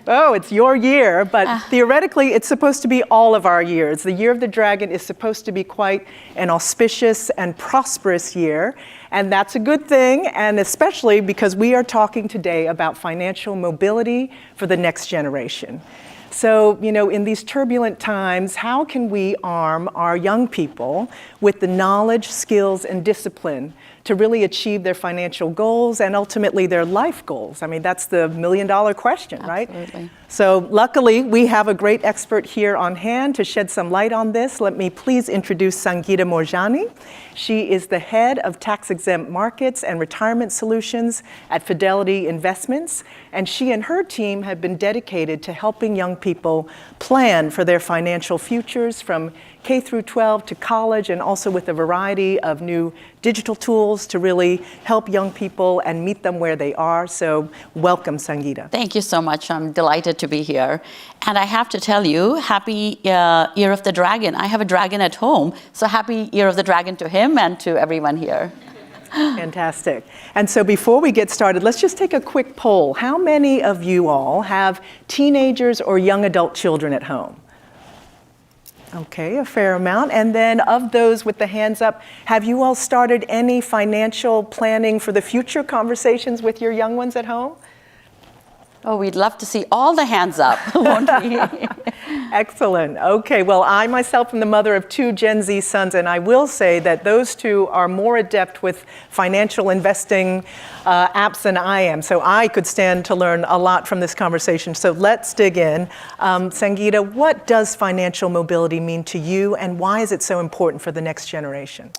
it's your year. But theoretically, it's supposed to be all of our years. The Year of the Dragon is supposed to be quite an auspicious and prosperous year. And that's a good thing, and especially because we are talking today about financial mobility for the next generation. So, in these turbulent times, how can we arm our young people with the knowledge, skills, and discipline to really achieve their financial goals and ultimately their life goals? I mean, that's the million-dollar question, right? Absolutely. So luckily, we have a great expert here on hand to shed some light on this. Let me please introduce Sangeeta Moorjani. She is the head of tax-exempt markets and retirement solutions at Fidelity Investments, and she and her team have been dedicated to helping young people plan for their financial futures from K through 12 to college, and also with a variety of new digital tools to really help young people and meet them where they are. So welcome, Sangeeta. Thank you so much. I'm delighted to be here. And I have to tell you, happy Year of the Dragon. I have a dragon at home, so happy Year of the Dragon to him and to everyone here. Fantastic. And so before we get started, let's just take a quick poll. How many of you all have teenagers or young adult children at home? Okay, a fair amount. And then of those with the hands up, have you all started any financial planning for the future conversations with your young ones at home? Oh, we'd love to see all the hands up, won't we? Excellent. Okay, well, I myself am the mother of 2 Gen Z sons, and I will say that those two are more adept with financial investing apps than I am. So I could stand to learn a lot from this conversation. So let's dig in. Sangeeta, what does financial mobility mean to you, and why is it so important for the next generation?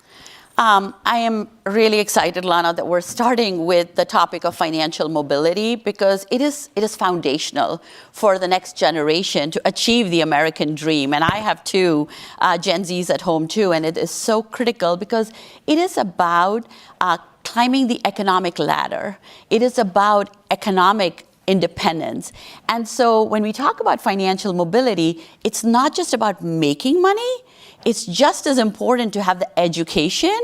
I am really excited, Lana, that we're starting with the topic of financial mobility because it is foundational for the next generation to achieve the American dream. And I have 2 Gen Zs at home too, and it is so critical because it is about climbing the economic ladder. It is about economic independence. And so when we talk about financial mobility, it's not just about making money. It's just as important to have the education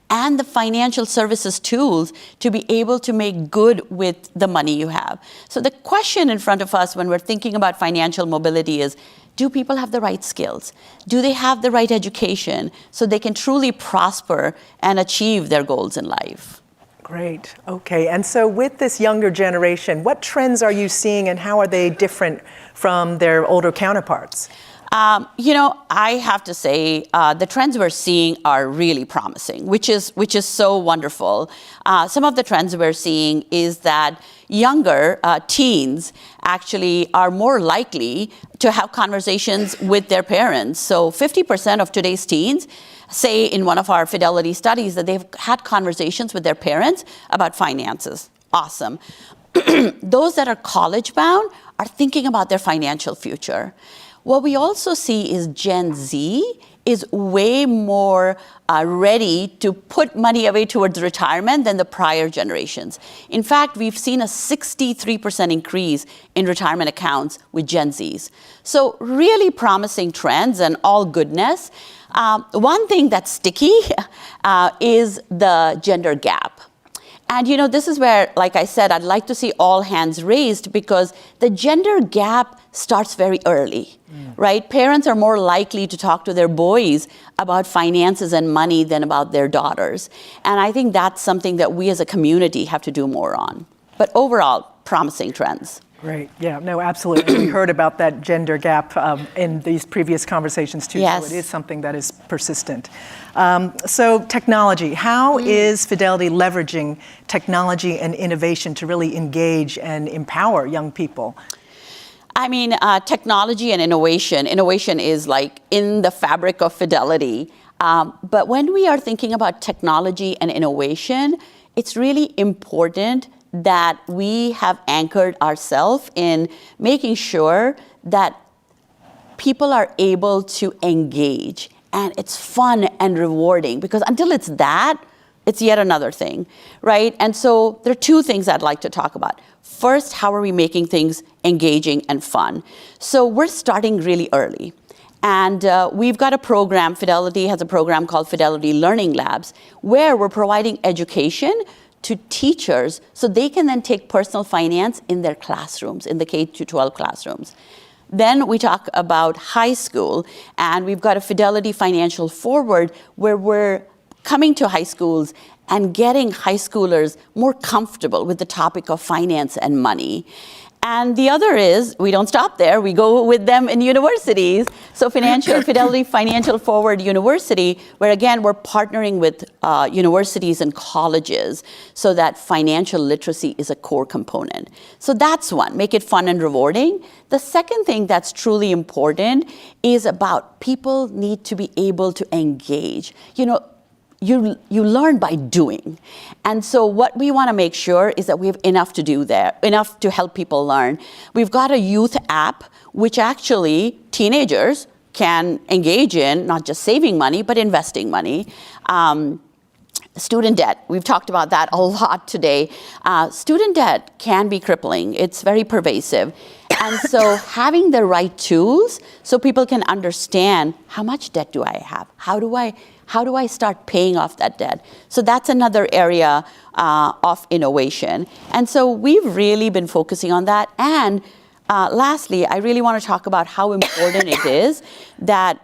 and the financial services tools to be able to make good with the money you have. So the question in front of us when we're thinking about financial mobility is, do people have the right skills? Do they have the right education so they can truly prosper and achieve their goals in life? Great. Okay. And so with this younger generation, what trends are you seeing and how are they different from their older counterparts? I have to say the trends we're seeing are really promising, which is so wonderful. Some of the trends we're seeing is that younger teens actually are more likely to have conversations with their parents. So 50% of today's teens say in one of our Fidelity studies that they've had conversations with their parents about finances. Awesome. Those that are college bound are thinking about their financial future. What we also see is Gen Z is way more ready to put money away towards retirement than the prior generations. In fact, we've seen a 63% increase in retirement accounts with Gen Zs. So really promising trends and all goodness. One thing that's sticky is the gender gap. And this is where, like I said, I'd like to see all hands raised because the gender gap starts very early, right? Parents are more likely to talk to their boys about finances and money than about their daughters. And I think that's something that we as a community have to do more on. But overall, promising trends. Great. Yeah, no, absolutely. We heard about that gender gap in these previous conversations too. Yes. So it is something that is persistent. So technology, how is Fidelity leveraging technology and innovation to really engage and empower young people? I mean, technology and innovation is like in the fabric of Fidelity. But when we are thinking about technology and innovation, it's really important that we have anchored ourselves in making sure that people are able to engage and it's fun and rewarding, because until it's that, it's yet another thing, right? And so there are two things I'd like to talk about. First, how are we making things engaging and fun? So we're starting really early. And we've got a program, Fidelity has a program called Fidelity Learning Labs, where we're providing education to teachers so they can then take personal finance in their classrooms, in the K-12 classrooms. Then we talk about high school, and we've got a Fidelity Financial Forward where we're coming to high schools and getting high schoolers more comfortable with the topic of finance and money. And the other is, we don't stop there, we go with them in universities. So Fidelity Financial Forward University, where again, we're partnering with universities and colleges so that financial literacy is a core component. So that's one, make it fun and rewarding. The second thing that's truly important is about people need to be able to engage. You learn by doing. And so what we want to make sure is that we have enough to do there, enough to help people learn. We've got a youth app, which actually teenagers can engage in, not just saving money, but investing money. Student debt, we've talked about that a lot today. Student debt can be crippling. It's very pervasive. And so having the right tools so people can understand, how much debt do I have? How do I start paying off that debt? So that's another area of innovation. And so we've really been focusing on that. And lastly, I really want to talk about how important it is that,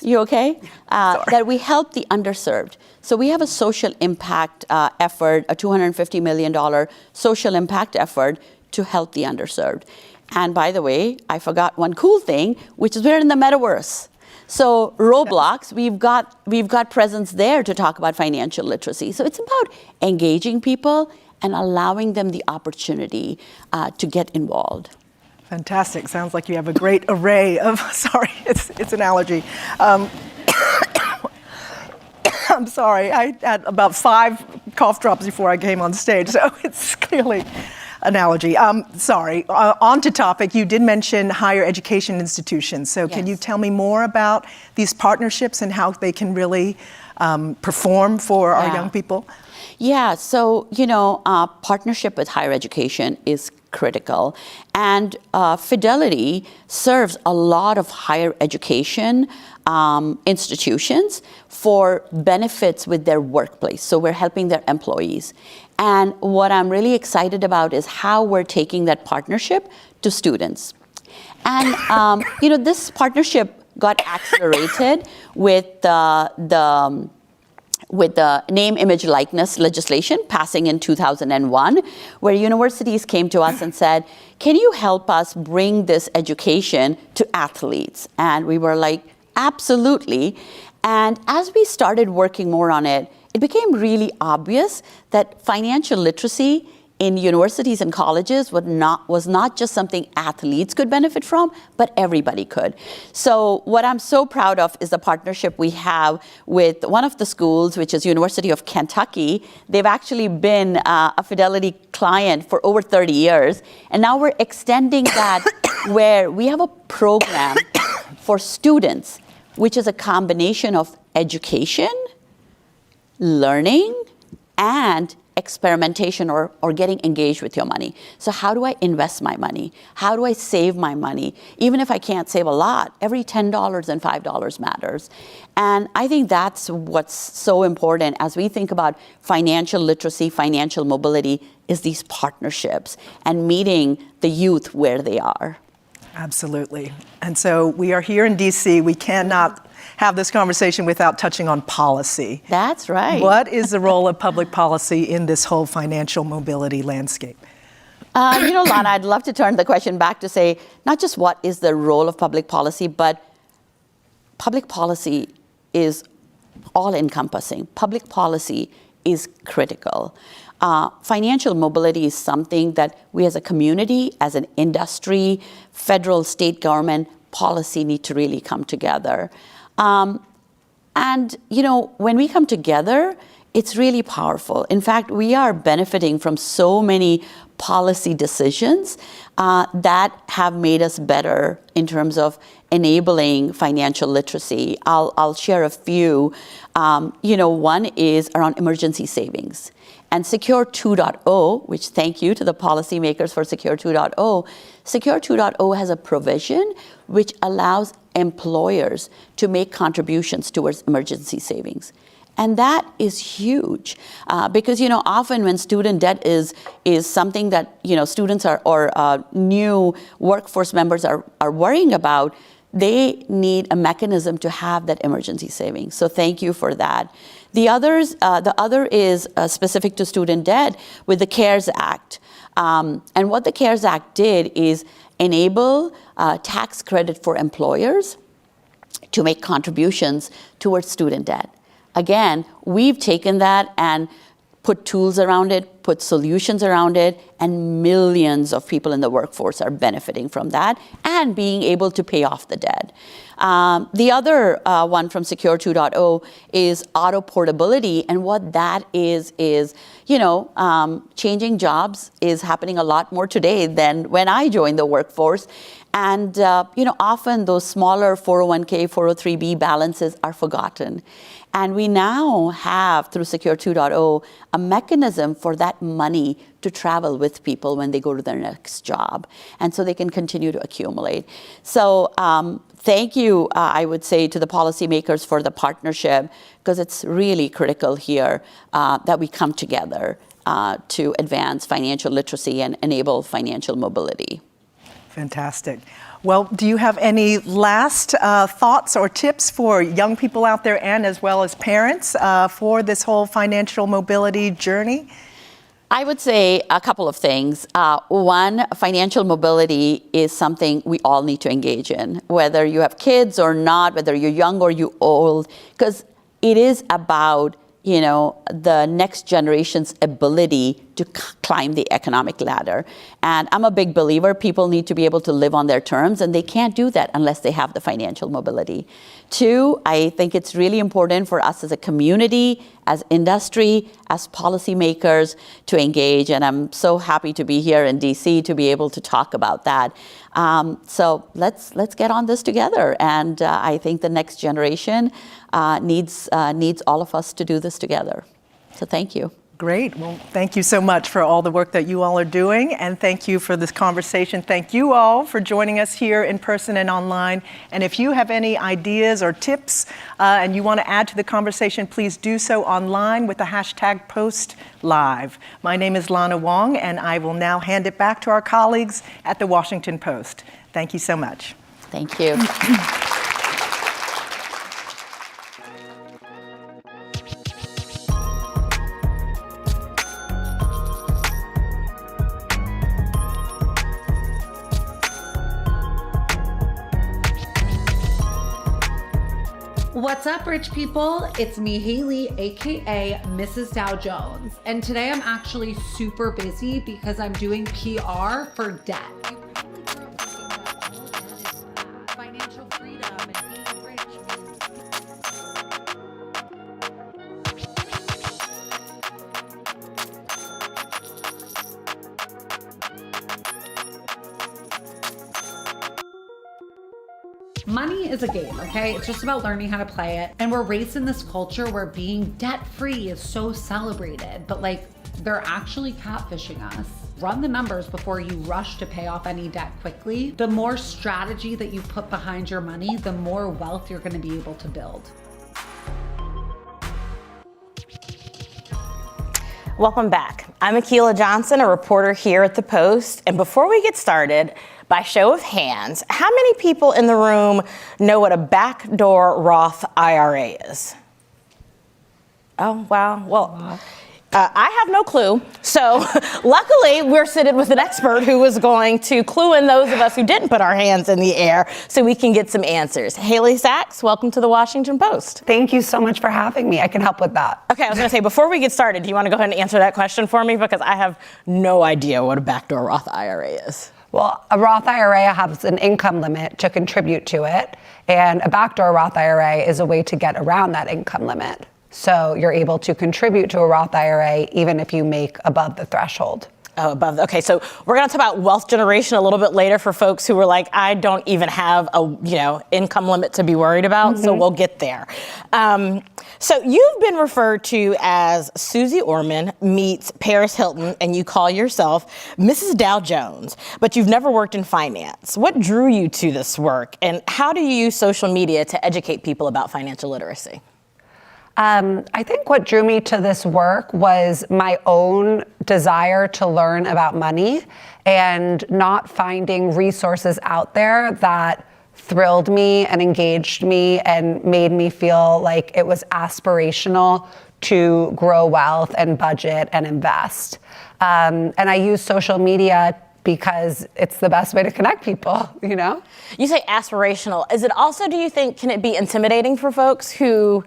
you okay? That we help the underserved. So we have a social impact effort, a $250 million social impact effort to help the underserved. And by the way, I forgot one cool thing, which is we're in the metaverse. So Roblox, we've got presence there to talk about financial literacy. So it's about engaging people and allowing them the opportunity to get involved. Fantastic. Sounds like you have a great array of, sorry, it's an allergy. I'm sorry, I had about 5 cough drops before I came on stage, so it's clearly an allergy. Sorry, on to topic, you did mention higher education institutions. So can you tell me more about these partnerships and how they can really perform for our young people? Yeah, so, partnership with higher education is critical. And Fidelity serves a lot of higher education institutions for benefits with their workplace. So we're helping their employees. And what I'm really excited about is how we're taking that partnership to students. And this partnership got accelerated with the name, image, likeness legislation passing in 2001, where universities came to us and said, can you help us bring this education to athletes? And we were like, absolutely. And as we started working more on it, it became really obvious that financial literacy in universities and colleges was not just something athletes could benefit from, but everybody could. So what I'm so proud of is the partnership we have with one of the schools, which is University of Kentucky. They've actually been a Fidelity client for over 30 years. And now we're extending that where we have a program for students, which is a combination of education, learning, and experimentation or getting engaged with your money. So how do I invest my money? How do I save my money? Even if I can't save a lot, every $10 and $5 matters. And I think that's what's so important as we think about financial literacy, financial mobility, is these partnerships and meeting the youth where they are. Absolutely. And so we are here in DC. We cannot have this conversation without touching on policy. That's right. What is the role of public policy in this whole financial mobility landscape? Lana, I'd love to turn the question back to say, not just what is the role of public policy, but public policy is all-encompassing. Public policy is critical. Financial mobility is something that we as a community, as an industry, federal, state government, policy need to really come together. When we come together, it's really powerful. In fact, we are benefiting from so many policy decisions that have made us better in terms of enabling financial literacy. I'll share a few. One is around emergency savings. And Secure 2.0, which thank you to the policymakers for Secure 2.0, Secure 2.0 has a provision which allows employers to make contributions towards emergency savings. And that is huge because, often when student debt is something that, students or new workforce members are worrying about, they need a mechanism to have that emergency savings. So thank you for that. The other is specific to student debt with the CARES Act. And what the CARES Act did is enable tax credit for employers to make contributions towards student debt. Again, we've taken that and put tools around it, put solutions around it, and millions of people in the workforce are benefiting from that and being able to pay off the debt. The other one from Secure 2.0 is auto portability, and what that is changing jobs is happening a lot more today than when I joined the workforce. And often those smaller 401k, 403b balances are forgotten. And we now have, through Secure 2.0, a mechanism for that money to travel with people when they go to their next job. And so they can continue to accumulate. So thank you, I would say, to the policymakers for the partnership, because it's really critical here that we come together to advance financial literacy and enable financial mobility. Fantastic. Well, do you have any last thoughts or tips for young people out there and as well as parents for this whole financial mobility journey? I would say a couple of things. One, financial mobility is something we all need to engage in, whether you have kids or not, whether you're young or you're old, because it is about the next generation's ability to climb the economic ladder. And I'm a big believer people need to be able to live on their terms, and they can't do that unless they have the financial mobility. Two, I think it's really important for us as a community, as industry, as policymakers to engage. And I'm so happy to be here in DC to be able to talk about that. So let's get on this together. And I think the next generation needs all of us to do this together. So thank you. Great. Well, thank you so much for all the work that you all are doing, and thank you for this conversation. Thank you all for joining us here in person and online. And if you have any ideas or tips and you want to add to the conversation, please do so online with the hashtag #PostLive. My name is Lana Wong, and I will now hand it back to our colleagues at the Washington Post. Thank you so much. Thank you. What's up, rich people? It's me, Haley, aka Mrs. Dow Jones. And today I'm actually super busy because I'm doing PR for debt. Financial freedom and being rich. Money is a game, okay? It's just about learning how to play it. And we're raised in this culture where being debt-free is so celebrated, but like they're actually catfishing us. Run the numbers before you rush to pay off any debt quickly. The more strategy that you put behind your money, the more wealth you're gonna be able to build. Welcome back. I'm Akilah Johnson, a reporter here at The Post. And before we get started, by show of hands, how many people in the room know what a backdoor Roth IRA is? Oh, wow. Well, I have no clue. So luckily, we're sitting with an expert who is going to clue in those of us who didn't put our hands in the air so we can get some answers. Haley Sachs, welcome to the Washington Post. Thank you so much for having me. I can help with that. Okay, I was going to say, before we get started, do you want to go ahead and answer that question for me? Because I have no idea what a backdoor Roth IRA is. Well, a Roth IRA has an income limit to contribute to it, and a backdoor Roth IRA is a way to get around that income limit. So you're able to contribute to a Roth IRA even if you make above the threshold. Oh, above. Okay, so we're going to talk about wealth generation a little bit later for folks who were like, I don't even have a income limit to be worried about. So we'll get there. So you've been referred to as Susie Orman meets Paris Hilton, and you call yourself Mrs. Dow Jones, but you've never worked in finance. What drew you to this work, and how do you use social media to educate people about financial literacy? I think what drew me to this work was my own desire to learn about money and not finding resources out there that thrilled me and engaged me and made me feel like it was aspirational to grow wealth and budget and invest. And I use social media because it's the best way to connect people, you know? You say aspirational. Is it also, do you think, can it be intimidating for folks who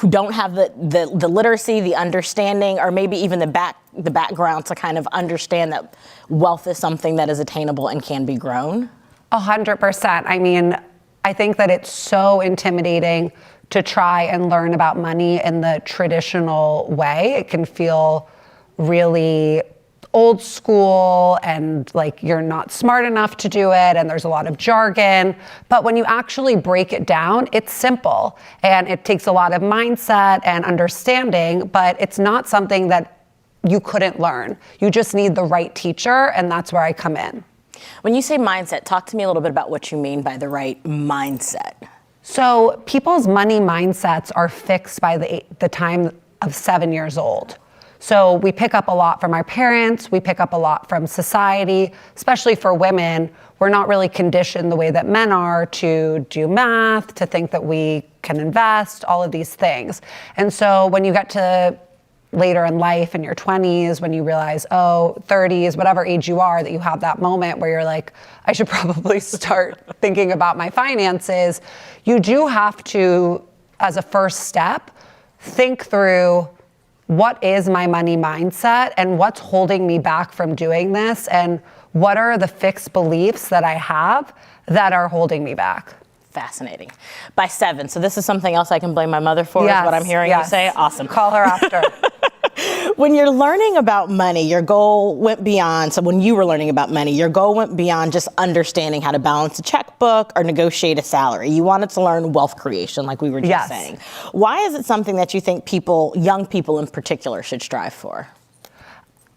don't have the literacy, the understanding, or maybe even the background to kind of understand that wealth is something that is attainable and can be grown? 100%. I mean, I think that it's so intimidating to try and learn about money in the traditional way. It can feel really old school and like you're not smart enough to do it, and there's a lot of jargon. But when you actually break it down, it's simple, and it takes a lot of mindset and understanding, but it's not something that you couldn't learn. You just need the right teacher, and that's where I come in. When you say mindset, talk to me a little bit about what you mean by the right mindset. So people's money mindsets are fixed by the time of 7 years old. So we pick up a lot from our parents, we pick up a lot from society, especially for women. We're not really conditioned the way that men are to do math, to think that we can invest, all of these things. And so when you get to later in life, in your 20s, when you realize, 30s, whatever age you are, that you have that moment where you're like, I should probably start thinking about my finances, you do have to, as a first step, think through, what is my money mindset and what's holding me back from doing this, and what are the fixed beliefs that I have that are holding me back? Fascinating. By 7, so this is something else I can blame my mother for, is what I'm hearing you say? Awesome. Call her after. When you're learning about money, your goal went beyond, so when you were learning about money, your goal went beyond just understanding how to balance a checkbook or negotiate a salary. You wanted to learn wealth creation, like we were just saying. Why is it something that you think young people in particular, should strive for?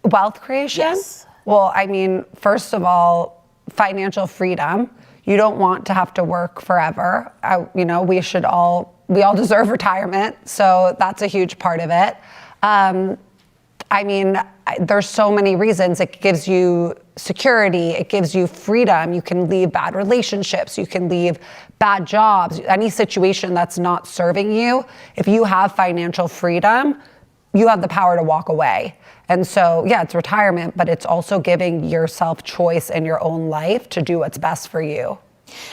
Wealth creation? Yes. Well, I mean, first of all, financial freedom. You don't want to have to work forever. We all deserve retirement, so that's a huge part of it. I mean, there's so many reasons. It gives you security, it gives you freedom. You can leave bad relationships, you can leave bad jobs, any situation that's not serving you. If you have financial freedom, you have the power to walk away. And so, yeah, it's retirement, but it's also giving yourself choice in your own life to do what's best for you.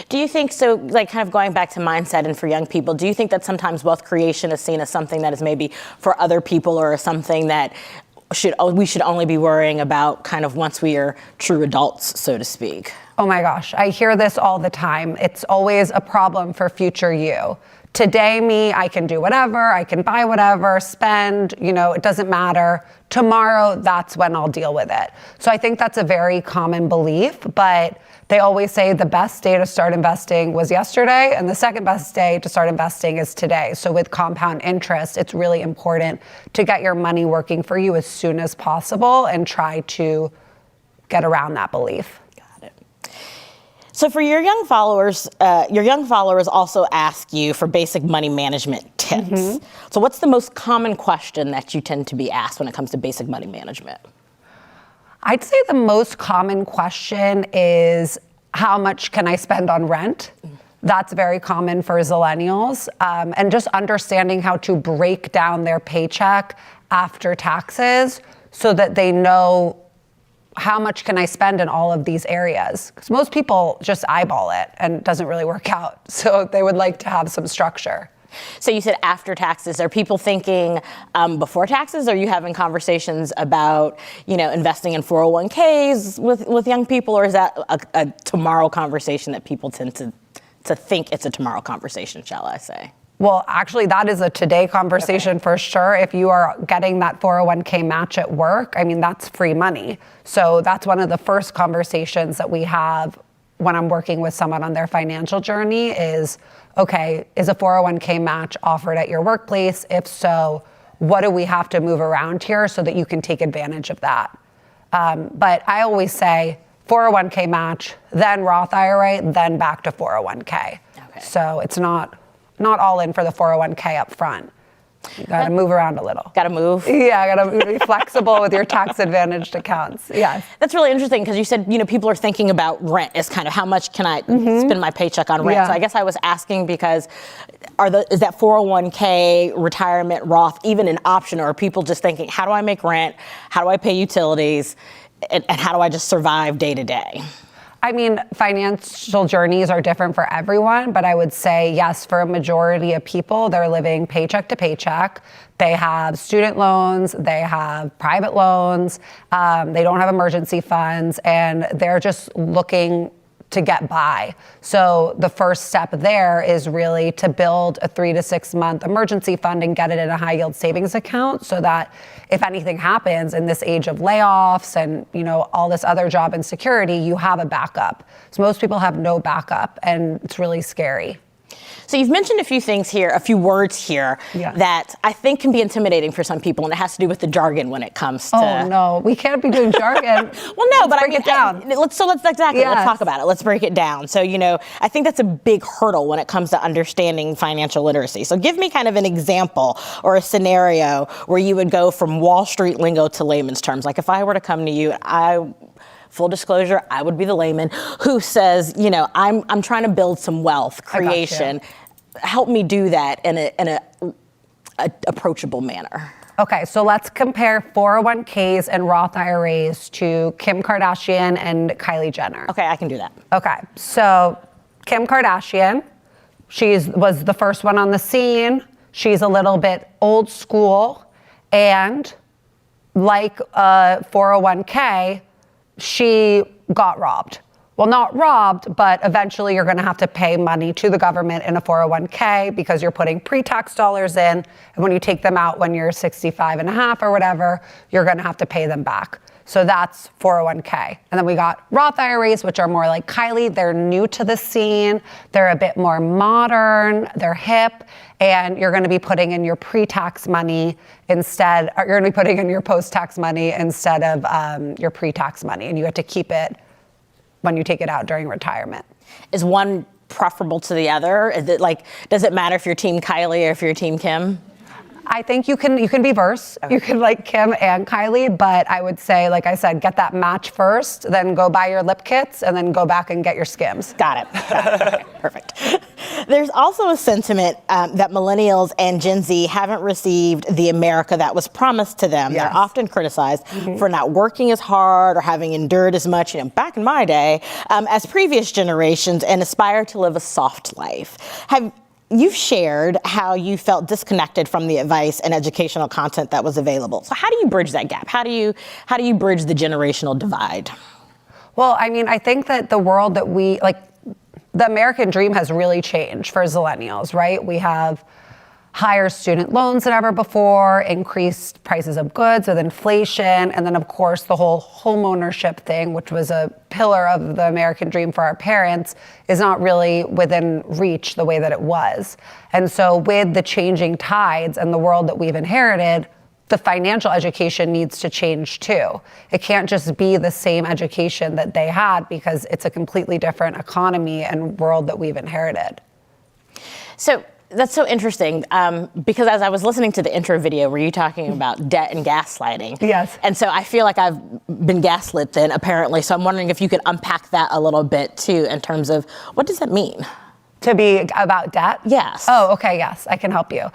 Do you think, so like kind of going back to mindset and for young people, do you think that sometimes wealth creation is seen as something that is maybe for other people or something that we should only be worrying about kind of once we are true adults, so to speak? Oh my gosh, I hear this all the time. It's always a problem for future you. Today me, I can do whatever, I can buy whatever, spend, it doesn't matter. Tomorrow, that's when I'll deal with it. So I think that's a very common belief, but they always say the best day to start investing was yesterday, and the second best day to start investing is today. So with compound interest, it's really important to get your money working for you as soon as possible and try to get around that belief. So for your young followers also ask you for basic money management tips. Mm-hmm. So what's the most common question that you tend to be asked when it comes to basic money management? I'd say the most common question is, how much can I spend on rent? That's very common for Zillennials. And just understanding how to break down their paycheck after taxes so that they know how much can I spend in all of these areas? Because most people just eyeball it and it doesn't really work out. So they would like to have some structure. So you said after taxes. Are people thinking before taxes? Are you having conversations about, investing in 401ks with young people? Or is that a tomorrow conversation that people tend to think it's a tomorrow conversation, shall I say? Well, actually, that is a today conversation for sure. If you are getting that 401k match at work, I mean, that's free money. So that's one of the first conversations that we have when I'm working with someone on their financial journey is, okay, is a 401k match offered at your workplace? If so, what do we have to move around here so that you can take advantage of that? But I always say 401k match, then Roth IRA, then back to 401k. Okay. So it's not all in for the 401k up front. You gotta move around a little. Gotta move? Yeah, gotta be flexible with your tax advantaged accounts. Yes. That's really interesting because you said, people are thinking about rent as kind of how much can I spend my paycheck on rent. Yeah. So I guess I was asking because is that 401k, retirement, Roth even an option, or are people just thinking, how do I make rent? How do I pay utilities? And how do I just survive day to day? I mean, financial journeys are different for everyone, but I would say yes, for a majority of people, they're living paycheck to paycheck. They have student loans, they have private loans, they don't have emergency funds, and they're just looking to get by. So the first step there is really to build a 3 to 6 month emergency fund and get it in a high yield savings account so that if anything happens in this age of layoffs and all this other job insecurity, you have a backup. So most people have no backup and it's really scary. So you've mentioned a few things here, a few words here that I think can be intimidating for some people, and it has to do with the jargon when it comes to... Oh, no, we can't be doing jargon. Well, no, but I mean, let's talk about it. Let's break it down. So, I think that's a big hurdle when it comes to understanding financial literacy. So give me kind of an example or a scenario where you would go from Wall Street lingo to layman's terms. Like if I were to come to you, full disclosure, I would be the layman who says, I'm trying to build some wealth creation. Help me do that in a approachable manner. Okay, so let's compare 401ks and Roth IRAs to Kim Kardashian and Kylie Jenner. Okay, I can do that. Okay, so Kim Kardashian, she was the first one on the scene. She's a little bit old school, and like a 401k, she got robbed. Well, not robbed, but eventually you're going to have to pay money to the government in a 401k because you're putting pre-tax dollars in. And when you take them out when you're 65 and a half or whatever, you're going to have to pay them back. So that's 401k. And then we got Roth IRAs, which are more like Kylie. They're new to the scene. They're a bit more modern. They're hip. And you're going to be putting in your pre-tax money instead, or you're going to be putting in your post-tax money instead of your pre-tax money. And you have to keep it when you take it out during retirement. Is one preferable to the other? Is it does it matter if you're team Kylie or if you're team Kim? I think you can be verse. Okay. You can like Kim and Kylie, but I would say, like I said, get that match first, then go buy your lip kits, and then go back and get your Skims. Got it. Okay, perfect. There's also a sentiment that millennials and Gen Z haven't received the America that was promised to them. Yes. They're often criticized for not working as hard or having endured as much, back in my day, as previous generations, and aspire to live a soft life. You've shared how you felt disconnected from the advice and educational content that was available. So how do you bridge that gap? How do you bridge the generational divide? Well, I mean, I think that the world that the American dream has really changed for Zillennials, right? We have higher student loans than ever before, increased prices of goods with inflation, and then of course the whole home ownership thing, which was a pillar of the American dream for our parents, is not really within reach the way that it was. And so with the changing tides and the world that we've inherited, the financial education needs to change too. It can't just be the same education that they had, because it's a completely different economy and world that we've inherited. So that's so interesting, because as I was listening to the intro video, were you talking about debt and gaslighting? Yes. And so I feel like I've been gaslit then, apparently. So I'm wondering if you could unpack that a little bit too, in terms of what does that mean? To be about debt? Yes. Oh, okay, yes, I can help you.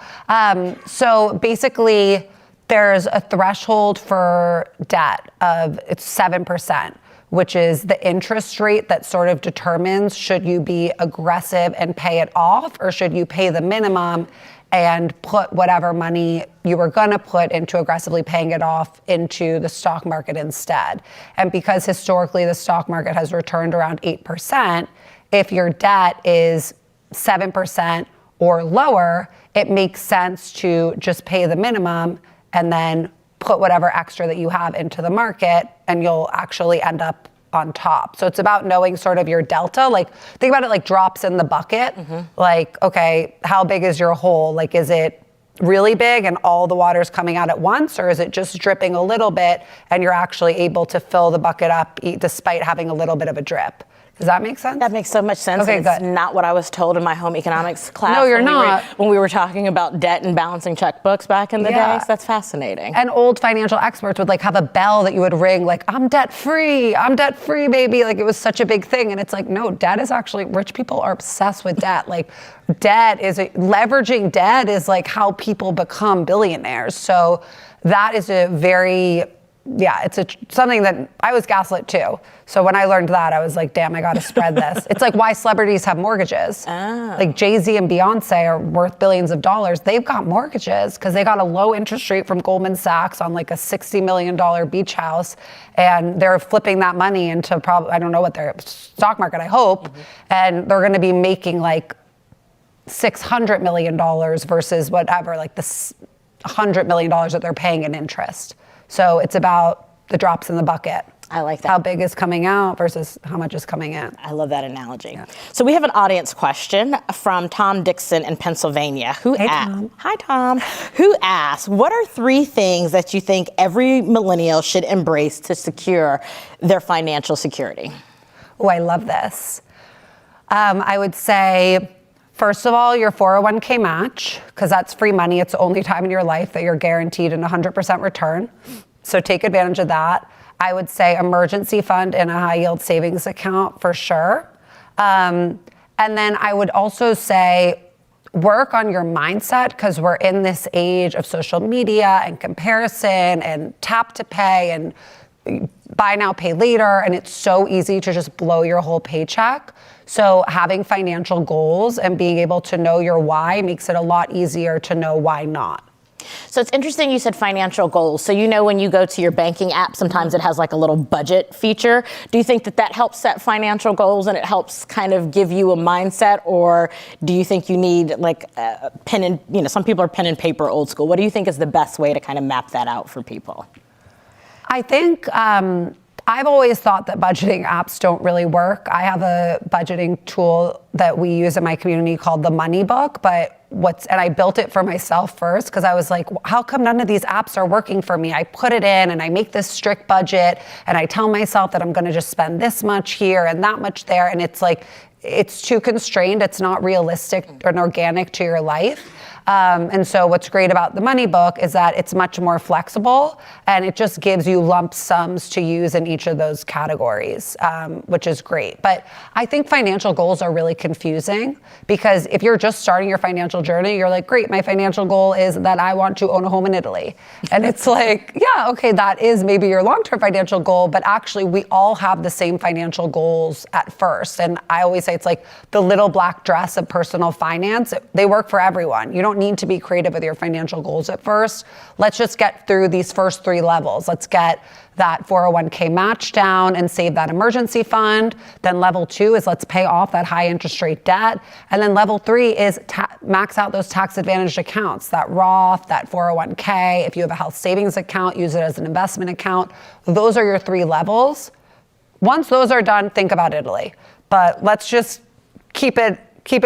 So basically, there's a threshold for debt of it's 7%. Which is the interest rate that sort of determines should you be aggressive and pay it off, or should you pay the minimum and put whatever money you were gonna put into aggressively paying it off into the stock market instead. And because historically the stock market has returned around 8%, if your debt is 7% or lower, it makes sense to just pay the minimum and then put whatever extra that you have into the market, and you'll actually end up on top. So it's about knowing sort of your delta. Like, think about it like drops in the bucket. Mm-hmm. Like, okay, how big is your hole? Like, is it really big and all the water's coming out at once, or is it just dripping a little bit and you're actually able to fill the bucket up despite having a little bit of a drip? Does that make sense? That makes so much sense. Okay, and it's not what I was told in my home economics class. No, you're not. When we were talking about debt and balancing checkbooks back in the day. So that's fascinating. And old financial experts would like have a bell that you would ring, like, I'm debt free, baby. Like, it was such a big thing. And it's like, no, debt is actually, rich people are obsessed with debt. Like, leveraging debt is like how people become billionaires. So that is a very, it's something that I was gaslit too. So when I learned that, I was like, damn, I got to spread this. It's like why celebrities have mortgages. Oh. Like Jay-Z and Beyonce are worth billions of dollars. They've got mortgages because they got a low interest rate from Goldman Sachs on like a $60 million beach house. And they're flipping that money into probably, I don't know what their stock market, I hope. Mm-hmm. And they're going to be making like $600 million versus whatever, like the $100 million that they're paying in interest. So it's about the drops in the bucket. I like that. How big is coming out versus how much is coming in. I love that analogy. Yeah. So we have an audience question from Tom Dixon in Pennsylvania. Hi, Tom. Who asks, what are 3 things that you think every millennial should embrace to secure their financial security? Oh, I love this. I would say, first of all, your 401k match, because that's free money. It's the only time in your life that you're guaranteed an 100% return. So take advantage of that. I would say emergency fund and a high yield savings account for sure. And then I would also say work on your mindset, because we're in this age of social media and comparison and tap to pay and buy now, pay later. And it's so easy to just blow your whole paycheck. So having financial goals and being able to know your why makes it a lot easier to know why not. So it's interesting you said financial goals. So when you go to your banking app, sometimes it has like a little budget feature. Do you think that helps set financial goals and it helps kind of give you a mindset? Or do you think you need like a pen and, some people are pen and paper old school. What do you think is the best way to kind of map that out for people? I think I've always thought that budgeting apps don't really work. I have a budgeting tool that we use in my community called the Money Book, and I built it for myself first because I was like, how come none of these apps are working for me? I put it in and I make this strict budget and I tell myself that I'm going to just spend this much here and that much there. And it's like, it's too constrained. It's not realistic and organic to your life. And so what's great about the money book is that it's much more flexible and it just gives you lump sums to use in each of those categories, which is great. But I think financial goals are really confusing because if you're just starting your financial journey, you're like, great, my financial goal is that I want to own a home in Italy. And it's like, yeah, okay, that is maybe your long-term financial goal, but actually we all have the same financial goals at first. And I always say it's like the little black dress of personal finance. They work for everyone. You don't need to be creative with your financial goals at first. Let's just get through these first 3 levels. Let's get that 401k match down and save that emergency fund. Then level 2 is let's pay off that high interest rate debt. And then level 3 is max out those tax advantaged accounts, that Roth, that 401k. If you have a health savings account, use it as an investment account. Those are your 3 levels. Once those are done, think about Italy. But let's just keep it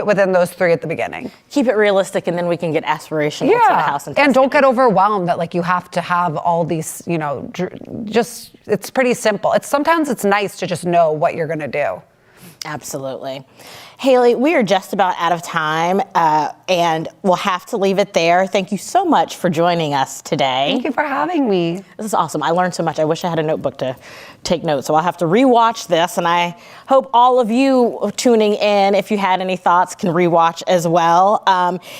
within those 3 at the beginning. Keep it realistic, and then we can get aspirational to the house. And don't get overwhelmed that like you have to have all these, just, it's pretty simple. Sometimes it's nice to just know what you're gonna do. Absolutely. Haley, we are just about out of time, and we'll have to leave it there. Thank you so much for joining us today. Thank you for having me. This is awesome. I learned so much. I wish I had a notebook to take notes, so I'll have to rewatch this, and I hope all of you tuning in, if you had any thoughts, can rewatch as well.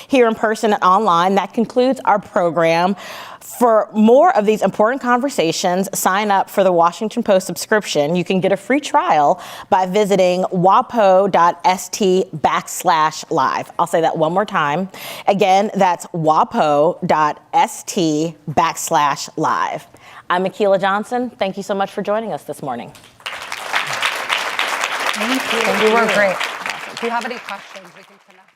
Here in person and online, that concludes our program. For more of these important conversations, sign up for the Washington Post subscription. You can get a free trial by visiting wapo.st/live. I'll say that one more time. Again, that's wapo.st/live. I'm Akila Johnson. Thank you so much for joining us this morning. Thank you. You were great. If you have any questions, we can connect.